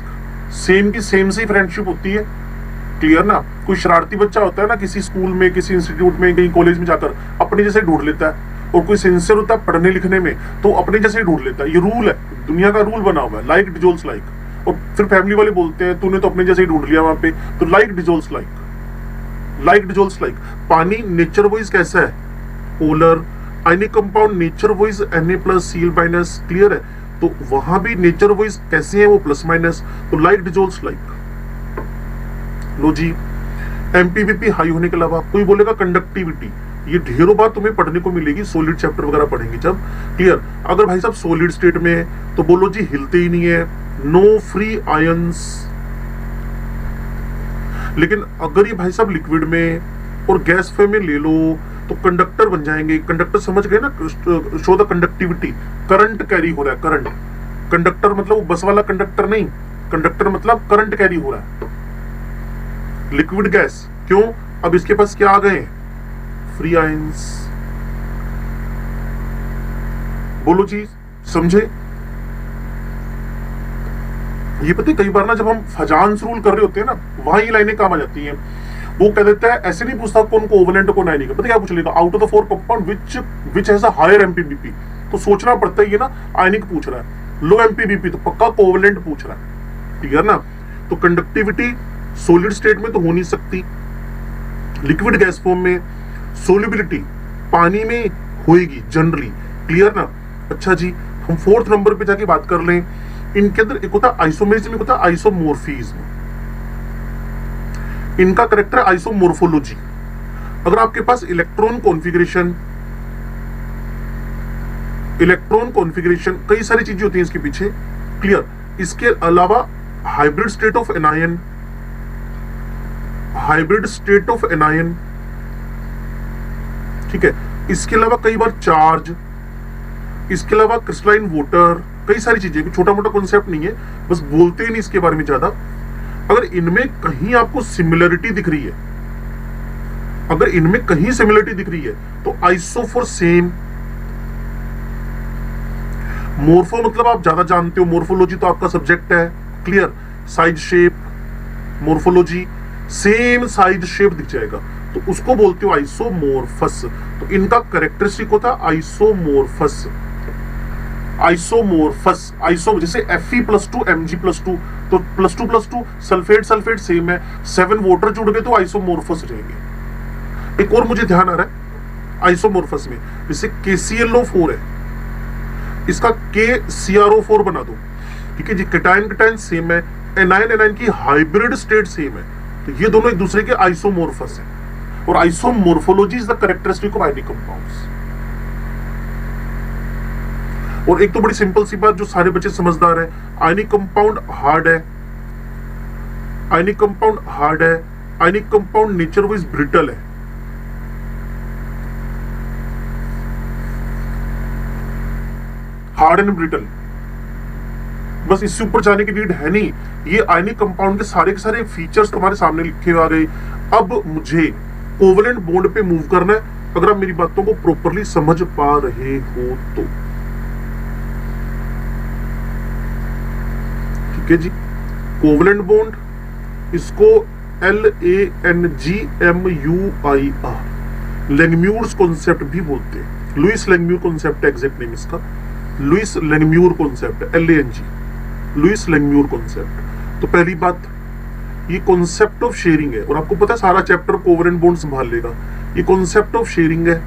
same की सेम से ही फ्रेंडशिप होती है, क्लियर ना। कोई शरारती बच्चा होता है ना, किसी स्कूल में, किसी इंस्टीट्यूट में, कहीं कॉलेज में जाकर अपने जैसे ढूंढ लेता है, और कोई सिंसियर होता है पढ़ने लिखने में तो अपने जैसे ही ढूंढ लेता है। ये रूल है, दुनिया का रूल बना हुआ है, लाइक डिजोल्स लाइक। और फिर फैमिली वाले बोलते हैं तूने तो अपने जैसे ही ढूंढ लिया वहां पे, तो like dissolves like, like dissolves like. पानी नेचर वाइज कैसा है? Polar. Ionic compound nature wise Na+Cl-, clear है। तो वहां भी नेचर वाइज कैसे हैं वो प्लस माइनस, तो लाइक डिजोल्स लाइक। लो जी, एमपीबीपी हाई होने के अलावा कोई बोलेगा कंडक्टिविटी, ये ढेरों बार तुम्हें पढ़ने को मिलेगी, सॉलिड चैप्टर वगैरह पढ़ेंगे जब, क्लियर। अगर भाई साहब सॉलिड स्टेट में है तो बोलो जी हिलते ही नहीं है, नो फ्री आयंस। लेकिन अगर ये भाई साहब लिक्विड में और गैस फॉर्म में ले लो तो कंडक्टर बन जाएंगे। कंडक्टर समझ गए ना, show the conductivity, current carry हो रहा है, करंट। कंडक्टर मतलब वो बस वाला कंडक्टर नहीं, कंडक्टर मतलब करंट कैरी हो रहा है। लिक्विड गैस क्यों? अब इसके पास क्या आ गए? Free ions. बोलो जी, समझे? ये पता है कई बार ना जब हम फजांस रूल कर रहे होते हैं ना, वहां ये लाइनें काम आ जाती हैं। वो कह देता है, ऐसे नहीं पूछता कौन कोवलेंट कौन आयनिक, पता क्या पूछ लेगा? Out of the 4 compound which has a higher MPBP. तो सोचना पड़ता है ये ना, आयनिक पूछ रहा है, लो एमपीबीपी तो पक्का कोवलेंट पूछ रहा है, ठीक है ना। तो कंडक्टिविटी सॉलिड स्टेट में तो हो नहीं सकती, लिक्विड गैस फॉर्म में। सोल्यूबिलिटी पानी में होएगी जनरली, क्लियर ना। अच्छा जी, हम 4th नंबर पे जाके बात कर लें। इनके अंदर एक होता है आइसोमेरिज्म, एक होता है आइसोमोर्फिज्म। इनका करेक्टर है आइसोमोर्फोलॉजी। अगर आपके पास इलेक्ट्रॉन कॉन्फ़िगरेशन कई सारी चीजें होती हैं इसके पीछे, क्लियर। इसके अलावा hybrid state of anion, hybrid state of anion, ठीक है। इसके अलावा कई बार चार्ज, इसके अलावा क्रिस्टलाइन वाटर, कई सारी चीजें, छोटा मोटा कॉन्सेप्ट नहीं है, बस बोलते ही नहीं इसके बारे में ज्यादा। अगर इनमें कहीं आपको सिमिलरिटी दिख रही है, अगर इनमें कहीं सिमिलरिटी दिख रही है तो आइसो फॉर सेम। मोर्फो मतलब आप ज्यादा जानते हो, मोर्फोलॉजी तो आपका सब्जेक्ट है, clear. Size shape, morphology, same size shape दिख जाएगा तो उसको बोलते हो आइसोमोर्फस। तो इनका कैरेक्टरिस्टिक होता है आइसोमोर्फस। आइसोमोर्फस, आइसो जैसे Fe+2 Mg+2, तो +2 सल्फेट सल्फेट सेम है, 7 वाटर जुड़ गए तो आइसोमोर्फस रहेंगे। एक और मुझे ध्यान आ रहा है आइसोमोर्फस में, जैसे KClO4 है, इसका KCrO4 बना दो ठीक है जी, कैटायन कैटायन सेम है, एनायन एनायन की हाइब्रिड स्टेट सेम है, तो ये दोनों एक दूसरे के आइसोमोर्फस है, और isomorphology is the characteristic of ionic compounds. और एक तो बड़ी सिंपल सी बात जो सारे बच्चे समझदार है, आयनिक कंपाउंड हार्ड है, आयनिक कंपाउंड हार्ड है, ionic compound nature wise brittle है। हार्ड एंड ब्रिटल, बस इससे ऊपर जाने की नीड है नहीं। ये आयनिक कंपाउंड के सारे फीचर्स तुम्हारे सामने लिखे हुए आ गए। अब मुझे कोवेलेंट बॉन्ड पे मूव करना है, अगर आप मेरी बातों को प्रॉपरली समझ पा रहे हो तो। ठीक है जी, कोवेलेंट बॉन्ड, इसको LANGMUIR, लैंगम्यूर्स कॉन्सेप्ट भी बोलते हैं। लुइस लैंगम्यूर कॉन्सेप्ट, एग्जैक्ट नेम इसका लुइस लैंगम्यूर कॉन्सेप्ट है, LANG, लुइस लैंगम्यूर कॉन्सेप्ट। तो पहली बात, ये कॉन्सेप्ट ऑफ शेयरिंग है, और आपको पता है सारा चैप्टर कोवेलेंट बॉन्ड संभाल लेगा। ये कॉन्सेप्ट ऑफ शेयरिंग है,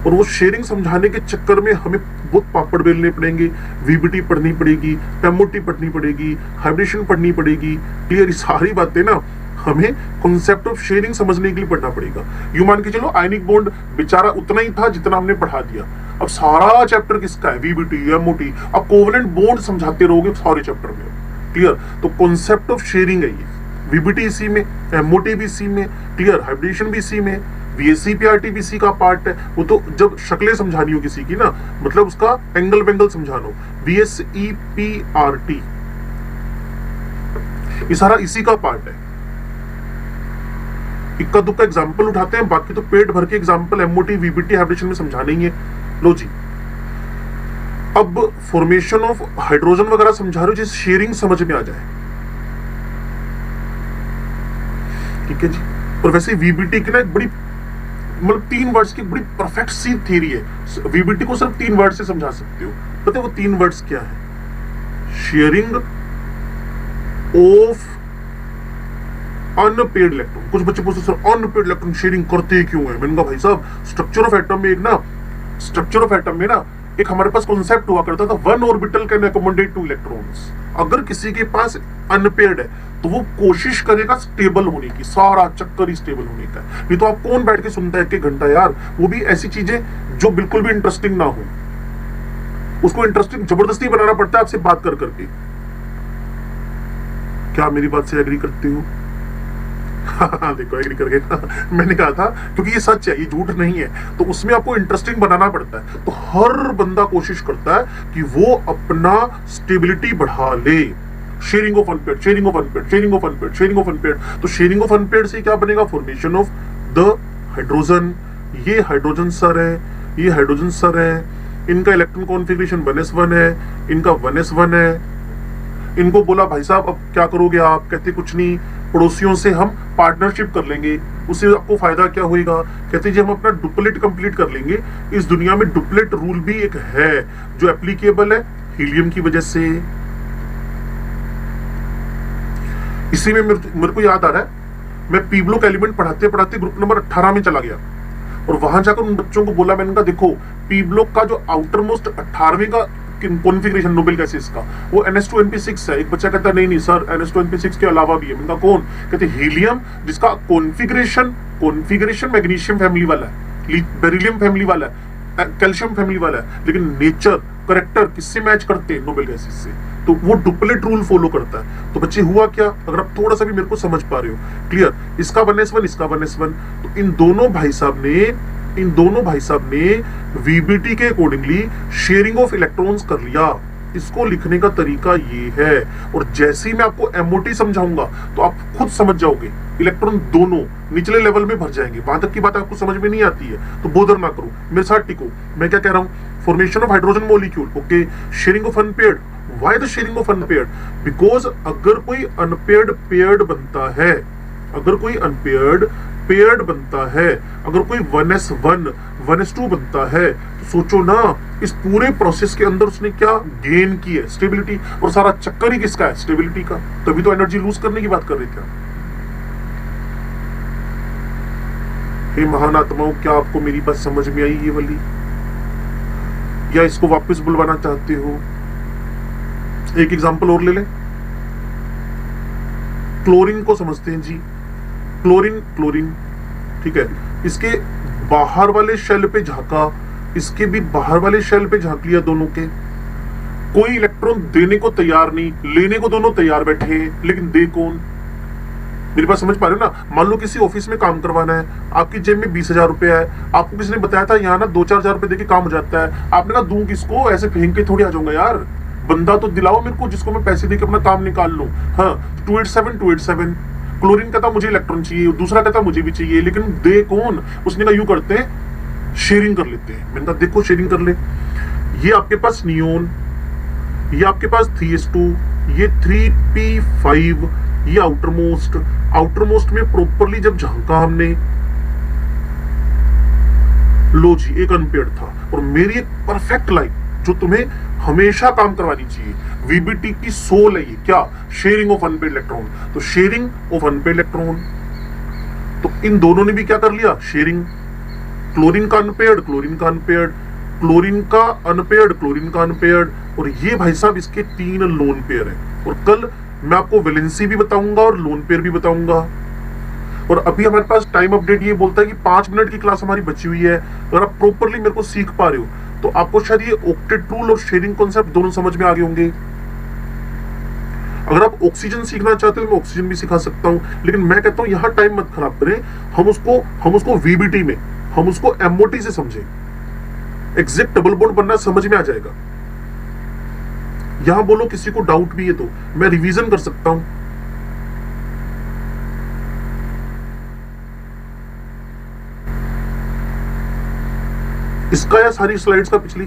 और वो शेयरिंग समझाने के चक्कर में हमें बहुत पापड़ बेलने पड़ेंगे, VBT पढ़नी पड़ेगी, MOT पढ़नी पड़ेगी, हाइब्रिडेशन पढ़नी पड़ेगी। क्लियर, सारी बातें ना हमें कॉन्सेप्ट ऑफ शेयरिंग समझने के लिए पढ़ना पड़ेगा। यूं मान के चलो आयनिक बॉन्ड बेचारा उतना ही था जितना हमने पढ़ा दिया, अब सारा चैप्टर किसका है, VBT MOT, अब कोवेलेंट बॉन्ड समझाते रहोगे सारे चैप्टर में। क्लियर, तो कॉन्सेप्ट ऑफ शेयरिंग है ये, VBT इसी में, MOT भी इसी में, क्लियर, हाइब्रिडेशन भी इसी में, VSEPRT भी इसी का पार्ट है। वो तो जब शक्लें समझानी हो किसी की ना, मतलब उसका एंगल वेंगल समझाना हो, VSEPRT, ये सारा इसी का पार्ट है। इक्का दुक्का एग्जाम्पल उठाते हैं, बाकी तो पेट भर के एग्जाम्पल MOT VBT हाइब्रिडेशन में समझाने ही है। लो जी, अब फॉर्मेशन ऑफ हाइड्रोजन वगैरह समझा रहे हो जिस शेयरिंग समझ में आ जाए। ठीक है जी, और वैसे VBT की ना एक बड़ी, मतलब 3 वर्ड्स की बड़ी परफेक्ट सी थ्योरी है। VBT को सिर्फ 3 वर्ड से समझा सकते हो। पता है वो 3 वर्ड्स क्या है? Sharing of unpaired electron. कुछ बच्चे पूछते सर अनपेड इलेक्ट्रॉन शेयरिंग करते क्यों है? मैंने कहा भाई साहब, स्ट्रक्चर ऑफ एटम में ना एक हमारे पास कॉन्सेप्ट हुआ करता था, 1 ऑर्बिटल कैन अकोमोडेट 2 इलेक्ट्रॉन्स। अगर किसी के पास अनपेड है तो वो कोशिश करेगा स्टेबल होने की, सारा चक्कर ही स्टेबल होने का। नहीं तो आप कौन बैठ के सुनता है 1 घंटा यार, वो भी ऐसी चीजें जो बिल्कुल भी इंटरेस्टिंग ना हो। उसको इंटरेस्टिंग जबरदस्ती बनाना पड़ता है आपसे बात कर करके। क्या मेरी बात से एग्री करते हो? हाँ देखो एग्री करके मैंने कहा था, क्योंकि ये सच है, ये झूठ नहीं है, तो उसमें आपको इंटरेस्टिंग बनाना पड़ता है। तो हर बंदा कोशिश करता है कि वो अपना स्टेबिलिटी बढ़ा ले। Sharing of unpaired, sharing of unpaired, sharing of unpaired, sharing of unpaired. तो शेयरिंग ऑफ अनपेड से क्या बनेगा? Formation of the hydrogen. ये हाइड्रोजन सर है, ये हाइड्रोजन सर है, इनका इलेक्ट्रॉन कॉन्फ़िगरेशन 1s1 है, इनका 1s1 है। इनको बोला भाई साहब अब क्या करोगे आप? कहते कुछ नहीं, पड़ोसियों से हम पार्टनरशिप कर लेंगे, उससे आपको फायदा क्या होगा? कहते जी हम अपना डुप्लेट कंप्लीट कर लेंगे। इस दुनिया में डुप्लेट रूल भी एक है जो एप्लीकेबल है हीलियम की वजह से। इसी में मेरे को याद आ रहा है, मैं पी ब्लॉक एलिमेंट पढ़ाते पढ़ाते ग्रुप नंबर 18 में चला गया, और वहां जाकर उन बच्चों को बोला, मैंने कहा देखो पी ब्लॉक का जो आउटर मोस्ट 18वें का कॉन्फ़िगरेशन नोबेल गैसेस का, वो NH2NP6 है। एक बच्चा कहता नहीं नहीं सर NH2NP6 के अलावा भी है। मैंने कहा कौन? कहते हीलियम, जिसका कॉन्फ़िगरेशन मैग्नीशियम फैमिली वाला है, बेरिलियम फैमिली वाला है, कैल्शियम फैमिली वाला है, लेकिन नेचर कैरेक्टर किससे मैच करते हैं? नोबेल गैसेस से। तो वो डुप्लेट रूल फॉलो करता है। तो बच्चे हुआ क्या, अगर आप थोड़ा सा भी मेरे को समझ पा रहे हो, क्लियर, इसका 1s1 इसका 1s1, तो इन दोनों भाई साहब ने VBT के अकॉर्डिंगली शेयरिंग ऑफ इलेक्ट्रॉन्स कर लिया। इसको लिखने का तरीका ये है, और जैसे ही मैं आपको MOT समझाऊंगा तो आप खुद समझ जाओगे, इलेक्ट्रॉन दोनों निचले लेवल में भर जाएंगे। वहां तक की बात आपको समझ में नहीं आती है तो बोदर ना करो, मेरे साथ टिको। मैं क्या कह रहा हूं? Formation of hydrogen molecule, okay. Sharing of unpaired, why the sharing of unpaired? Because अगर कोई अनपेयर्ड पेयर्ड बनता है, अगर कोई अनपेयर्ड पेयर्ड बनता है, अगर कोई 1s1 1s2 बनता है, तो सोचो ना इस पूरे प्रोसेस के अंदर उसने क्या गेन की है? स्टेबिलिटी। और सारा चक्कर ही किसका है? स्टेबिलिटी का। तभी तो एनर्जी लूज करने की बात कर रहे थे। हे महान आत्माओं, क्या आपको मेरी बात समझ में आई ये वाली, या इसको वापस बुलवाना चाहते हो? एक एग्जांपल और ले लें, क्लोरीन को समझते हैं जी। क्लोरीन क्लोरीन ठीक है, इसके बाहर वाले शेल पे झांका, इसके भी बाहर वाले शेल पे झांक लिया दोनों के, कोई इलेक्ट्रॉन देने को तैयार नहीं, लेने को दोनों तैयार बैठे हैं, लेकिन दे कौन? मेरी बात समझ पा रहे हो ना? मान लो किसी ऑफिस में काम करवाना है, आपकी जेब में 20,000 रुपए है, आपको किसी ने बताया था यहाँ ना 2-4 हजार रुपए देके काम हो जाता है, आपने कहा दूं किसको, ऐसे फेंक के थोड़ी आ जाऊंगा यार, बंदा तो दिलाओ मेरे को जिसको मैं पैसे देके अपना काम निकाल लूं। हाँ, 287 क्लोरीन कहता मुझे इलेक्ट्रॉन चाहिए, दूसरा कहता मुझे भी चाहिए, लेकिन दे कौन? उसने कहा यूं करते हैं, शेयरिंग कर लेते हैं। मैंने कहा देखो शेयरिंग कर ले, ये आपके पास नियोन, ये आपके पास 3s2, ये 3p5, ये आउटरमोस्ट में प्रॉपरली जब झांका हमने, लो जी एक अनपेयर्ड था, और मेरी एक परफेक्ट लाइन जो तुम्हें हमेशा काम करवानी चाहिए, वीबीटी की सोल है ये, क्या? Sharing of unpaired electron. तो शेयरिंग ऑफ अनपेयर्ड इलेक्ट्रॉन, तो इन दोनों ने भी क्या कर लिया? शेयरिंग। क्लोरीन का अनपेयर्ड, क्लोरीन का अनपेयर्ड, क्लोरीन का अनपेयर्ड, क्लोरीन का अनपेयर्ड, और ये भाई साहब इसके 3 लोन पेयर है। और कल मैं आपको वैलेंसी भी बताऊंगा और लोन पेयर भी बताऊंगा। और अभी हमारे पास टाइम अपडेट ये बोलता है कि 5 मिनट की क्लास हमारी बची हुई है। अगर आप प्रॉपरली मेरे को सीख पा रहे हो तो आपको शायद ये ऑक्टेट रूल और शेयरिंग कॉन्सेप्ट दोनों समझ में आ गए होंगे। अगर आप ऑक्सीजन सीखना चाहते हो मैं ऑक्सीजन भी सिखा सकता हूं, लेकिन मैं कहता हूं यहां टाइम मत खराब करें, हम उसको वीबीटी में, हम उसको एमओटी से समझें, एग्जैक्ट डबल बॉन्ड बनना समझ में आ जाएगा। यहां बोलो किसी को डाउट भी है तो मैं रिवीजन कर सकता हूं। इसका या सारी स्लाइड्स का पिछली?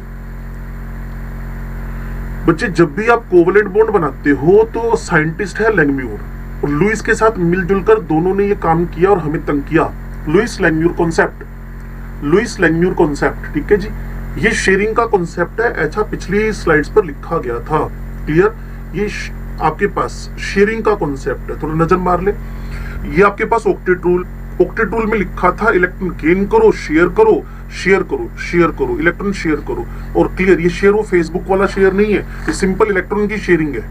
बच्चे जब भी आप कोवलेंट बॉन्ड बनाते हो तो साइंटिस्ट है लैंगम्यूर, और लुइस के साथ मिलजुल कर दोनों ने ये काम किया और हमें तंग किया। लुइस लैंगम्यूर कॉन्सेप्ट, ठीक है जी। ये शेयरिंग का कॉन्सेप्ट है, ऐसा पिछली स्लाइड्स पर लिखा गया था। क्लियर? ये आपके पास शेयरिंग का कॉन्सेप्ट है, थोड़ा नजर मार ले। ये आपके पास ऑक्टेट रूल में लिखा था इलेक्ट्रॉन गेन करो, शेयर करो, इलेक्ट्रॉन शेयर करो। और क्लियर, ये शेयर वो फेसबुक वाला शेयर नहीं है, ये सिंपल इलेक्ट्रॉन की शेयरिंग है।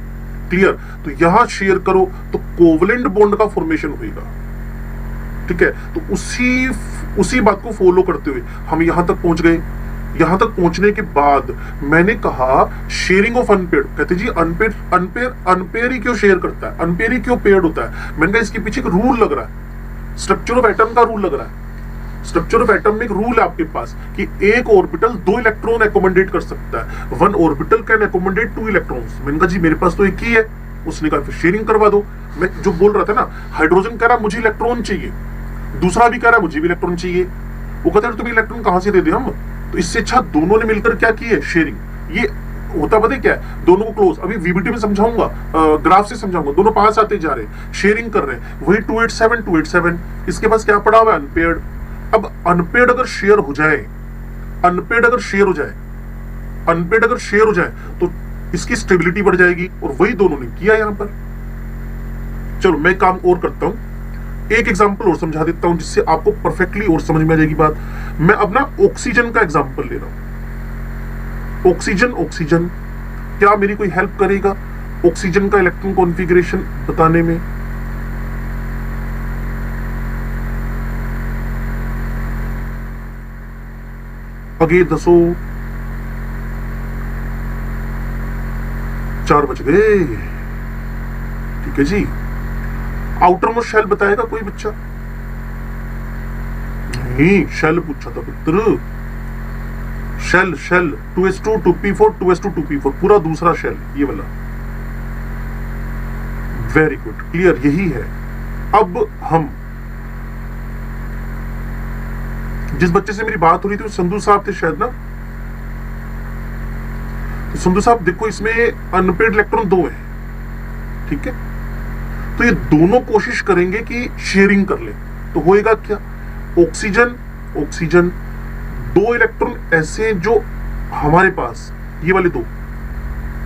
क्लियर? तो यहां शेयर करो तो कोवलेंट बॉन्ड का फॉर्मेशन होगा। ठीक है, तो उसी बात को फॉलो करते हुए हम यहां तक पहुंच गए। यहां तक पहुंचने के बाद मैंने कहा शेयरिंग ऑफ अनपेयर्ड। कहते जी अनपेयर ही क्यों शेयर करता है, अनपेयर ही क्यों पेयर्ड होता है? मैंने कहा इसके पीछे एक रूल लग रहा है, स्ट्रक्चर ऑफ एटम का रूल लग रहा है। स्ट्रक्चर ऑफ एटम में एक रूल है आपके पास कि एक ऑर्बिटल 2 इलेक्ट्रॉन एकोमोडेट कर सकता है, 1 ऑर्बिटल कैन एकोमोडेट 2 इलेक्ट्रॉन्स। मैंने कहा जी मेरे पास तो एक ही है। उसने कहा फिर शेयरिंग करवा दो। मैं जो बोल रहा था ना, हाइड्रोजन कह रहा मुझे इलेक्ट्रॉन चाहिए, दूसरा भी कह रहा मुझे भी इलेक्ट्रॉन चाहिए। वो कहते हैं तुम्हें इलेक्ट्रॉन कहां से दे दे हम? तो इससे अच्छा दोनों ने मिलकर क्या की है, शेयरिंग। ये होता पता क्या है, दोनों को क्लोज, अभी वीबीटी में समझाऊंगा, ग्राफ से समझाऊंगा, दोनों पास आते जा रहे हैं, शेयरिंग कर रहे हैं। वही 287 इसके पास क्या पड़ा हुआ है, अनपेयर्ड। अब अनपेयर्ड अगर शेयर हो जाए, अनपेयर्ड अगर शेयर हो जाए तो इसकी स्टेबिलिटी बढ़ जाएगी, और वही दोनों ने किया यहां पर। चलो मैं काम और करता हूं, एक एग्जांपल और समझा देता हूं जिससे आपको परफेक्टली और समझ में आ जाएगी बात। मैं अपना ऑक्सीजन का एग्जांपल ले रहा हूं। ऑक्सीजन क्या मेरी कोई हेल्प करेगा ऑक्सीजन का इलेक्ट्रॉन कॉन्फ़िगरेशन बताने में? आगे 4 बज गए। ठीक है जी, आउटर मोस्ट शेल बताएगा कोई बच्चा? नहीं, शेल पूछा था पुत्र, shell 2s2 2p4 2s2 2p4, पूरा दूसरा शेल ये वाला। वेरी गुड, क्लियर, यही है। अब हम जिस बच्चे से मेरी बात हो रही थी वो संधू साहब थे शायद ना। तो संधू साहब देखो, इसमें अनपेयर्ड इलेक्ट्रॉन 2 है, ठीक है। तो ये दोनों कोशिश करेंगे कि शेयरिंग कर ले, तो होएगा क्या? ऑक्सीजन 2 इलेक्ट्रॉन ऐसे जो हमारे पास ये वाले 2,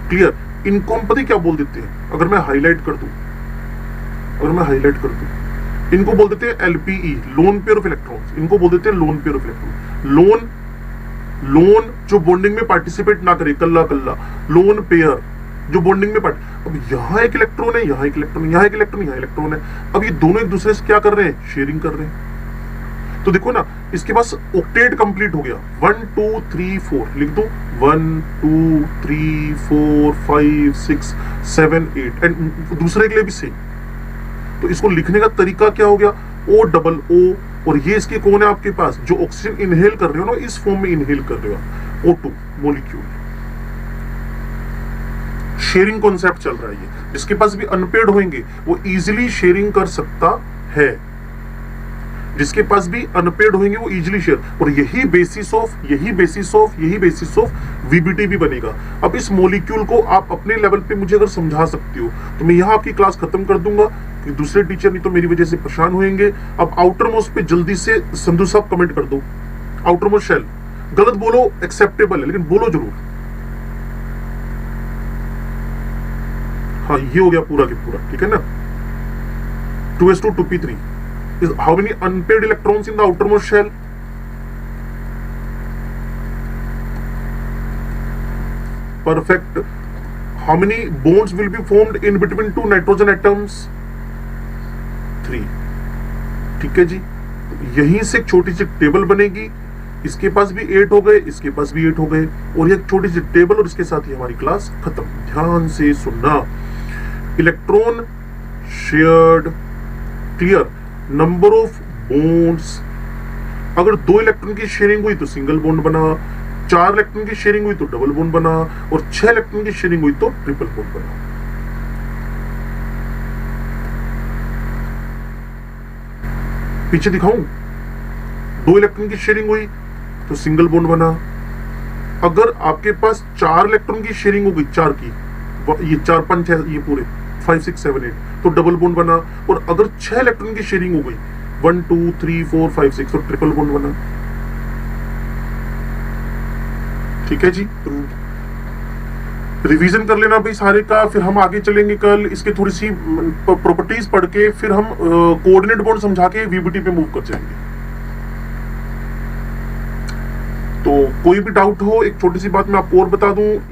क्लियर, इनको हम पता क्या बोल देते हैं? अगर मैं हाईलाइट कर दूं, इनको बोल देते हैं LPE, lone pair of electrons. इनको बोल देते हैं lone pair of electron. Loan जो बॉन्डिंग में पार्टिसिपेट ना करे, कल्ला, लोन पेयर जो बॉन्डिंग में पार्ट, अब यहाँ एक इलेक्ट्रॉन है, यहाँ एक इलेक्ट्रॉन, यहाँ एक इलेक्ट्रॉन, यहाँ इलेक्ट्रॉन है, अब ये दोनों एक दूसरे से क्या कर रहे हैं, शेयरिंग कर रहे हैं। तो देखो ना, इसके पास ऑक्टेट कंप्लीट हो गया, 1 2 3 4 लिख दो, 1 2 3 4 5 6 7 8, एंड दूसरे के लिए भी सेम। तो इसको लिखने का तरीका क्या हो गया, O डबल O, और ये इसके कौन है आपके पास, जो ऑक्सीजन इनहेल कर रहे हो ना, इस फॉर्म में इनहेल कर रहे हो, O2 मॉलिक्यूल। शेयरिंग कॉन्सेप्ट चल रहा है ये, जिसके पास भी अनपेड होंगे वो इजीली शेयरिंग कर सकता है, जिसके पास भी अनपेड होंगे वो इजीली शेयर, और यही बेसिस ऑफ वीबीटी भी बनेगा। अब इस मॉलिक्यूल को आप अपने लेवल पे मुझे अगर समझा सकते हो तो मैं यहाँ आपकी क्लास खत्म कर दूंगा, कि दूसरे टीचर नहीं तो मेरी वजह से परेशान होंगे। अब आउटर मोस्ट पे जल्दी से संधु साहब कमेंट कर दो, आउटर मोस्ट शेल, गलत बोलो एक्सेप्टेबल है लेकिन बोलो जरूर। हाँ ये हो गया पूरा के पूरा, ठीक है ना। 2s2 2p3 is how many unpaired electrons in the outermost shell? Perfect. How many bonds will be formed in between two nitrogen atoms? 3. ठीक है जी, यहीं से एक छोटी सी टेबल बनेगी, इसके पास भी 8 हो गए, इसके पास भी 8 हो गए, और ये छोटी सी टेबल, और इसके साथ ही हमारी क्लास खत्म। ध्यान से सुनना, electron shared, clear, number of bonds, अगर 2 इलेक्ट्रॉन की शेयरिंग हुई तो सिंगल बॉन्ड बना, 4 इलेक्ट्रॉन की शेयरिंग हुई तो डबल बॉन्ड बना, और 6 इलेक्ट्रॉन की शेयरिंग हुई तो ट्रिपल बॉन्ड बना। पीछे दिखाऊं, 2 इलेक्ट्रॉन की शेयरिंग हुई तो सिंगल बॉन्ड बना, अगर आपके पास 4 इलेक्ट्रॉन की शेयरिंग हो गई, 4 की, ये 4 5 है, ये पूरे 5 6 7 8, तो डबल बॉन्ड बना, और अगर 6 इलेक्ट्रॉन की शेयरिंग हो गई, 1 2 3 4 5 6, तो ट्रिपल बॉन्ड बना। ठीक है जी, रिवीजन कर लेना भाई सारे का, फिर हम आगे चलेंगे कल इसके थोड़ी सी प्रॉपर्टीज पढ़ के, फिर हम कोऑर्डिनेट बॉन्ड समझा के वीबीटी पे मूव कर जाएंगे। तो कोई भी डाउट हो, एक छोटी सी बात मैं आपको और बता दूं,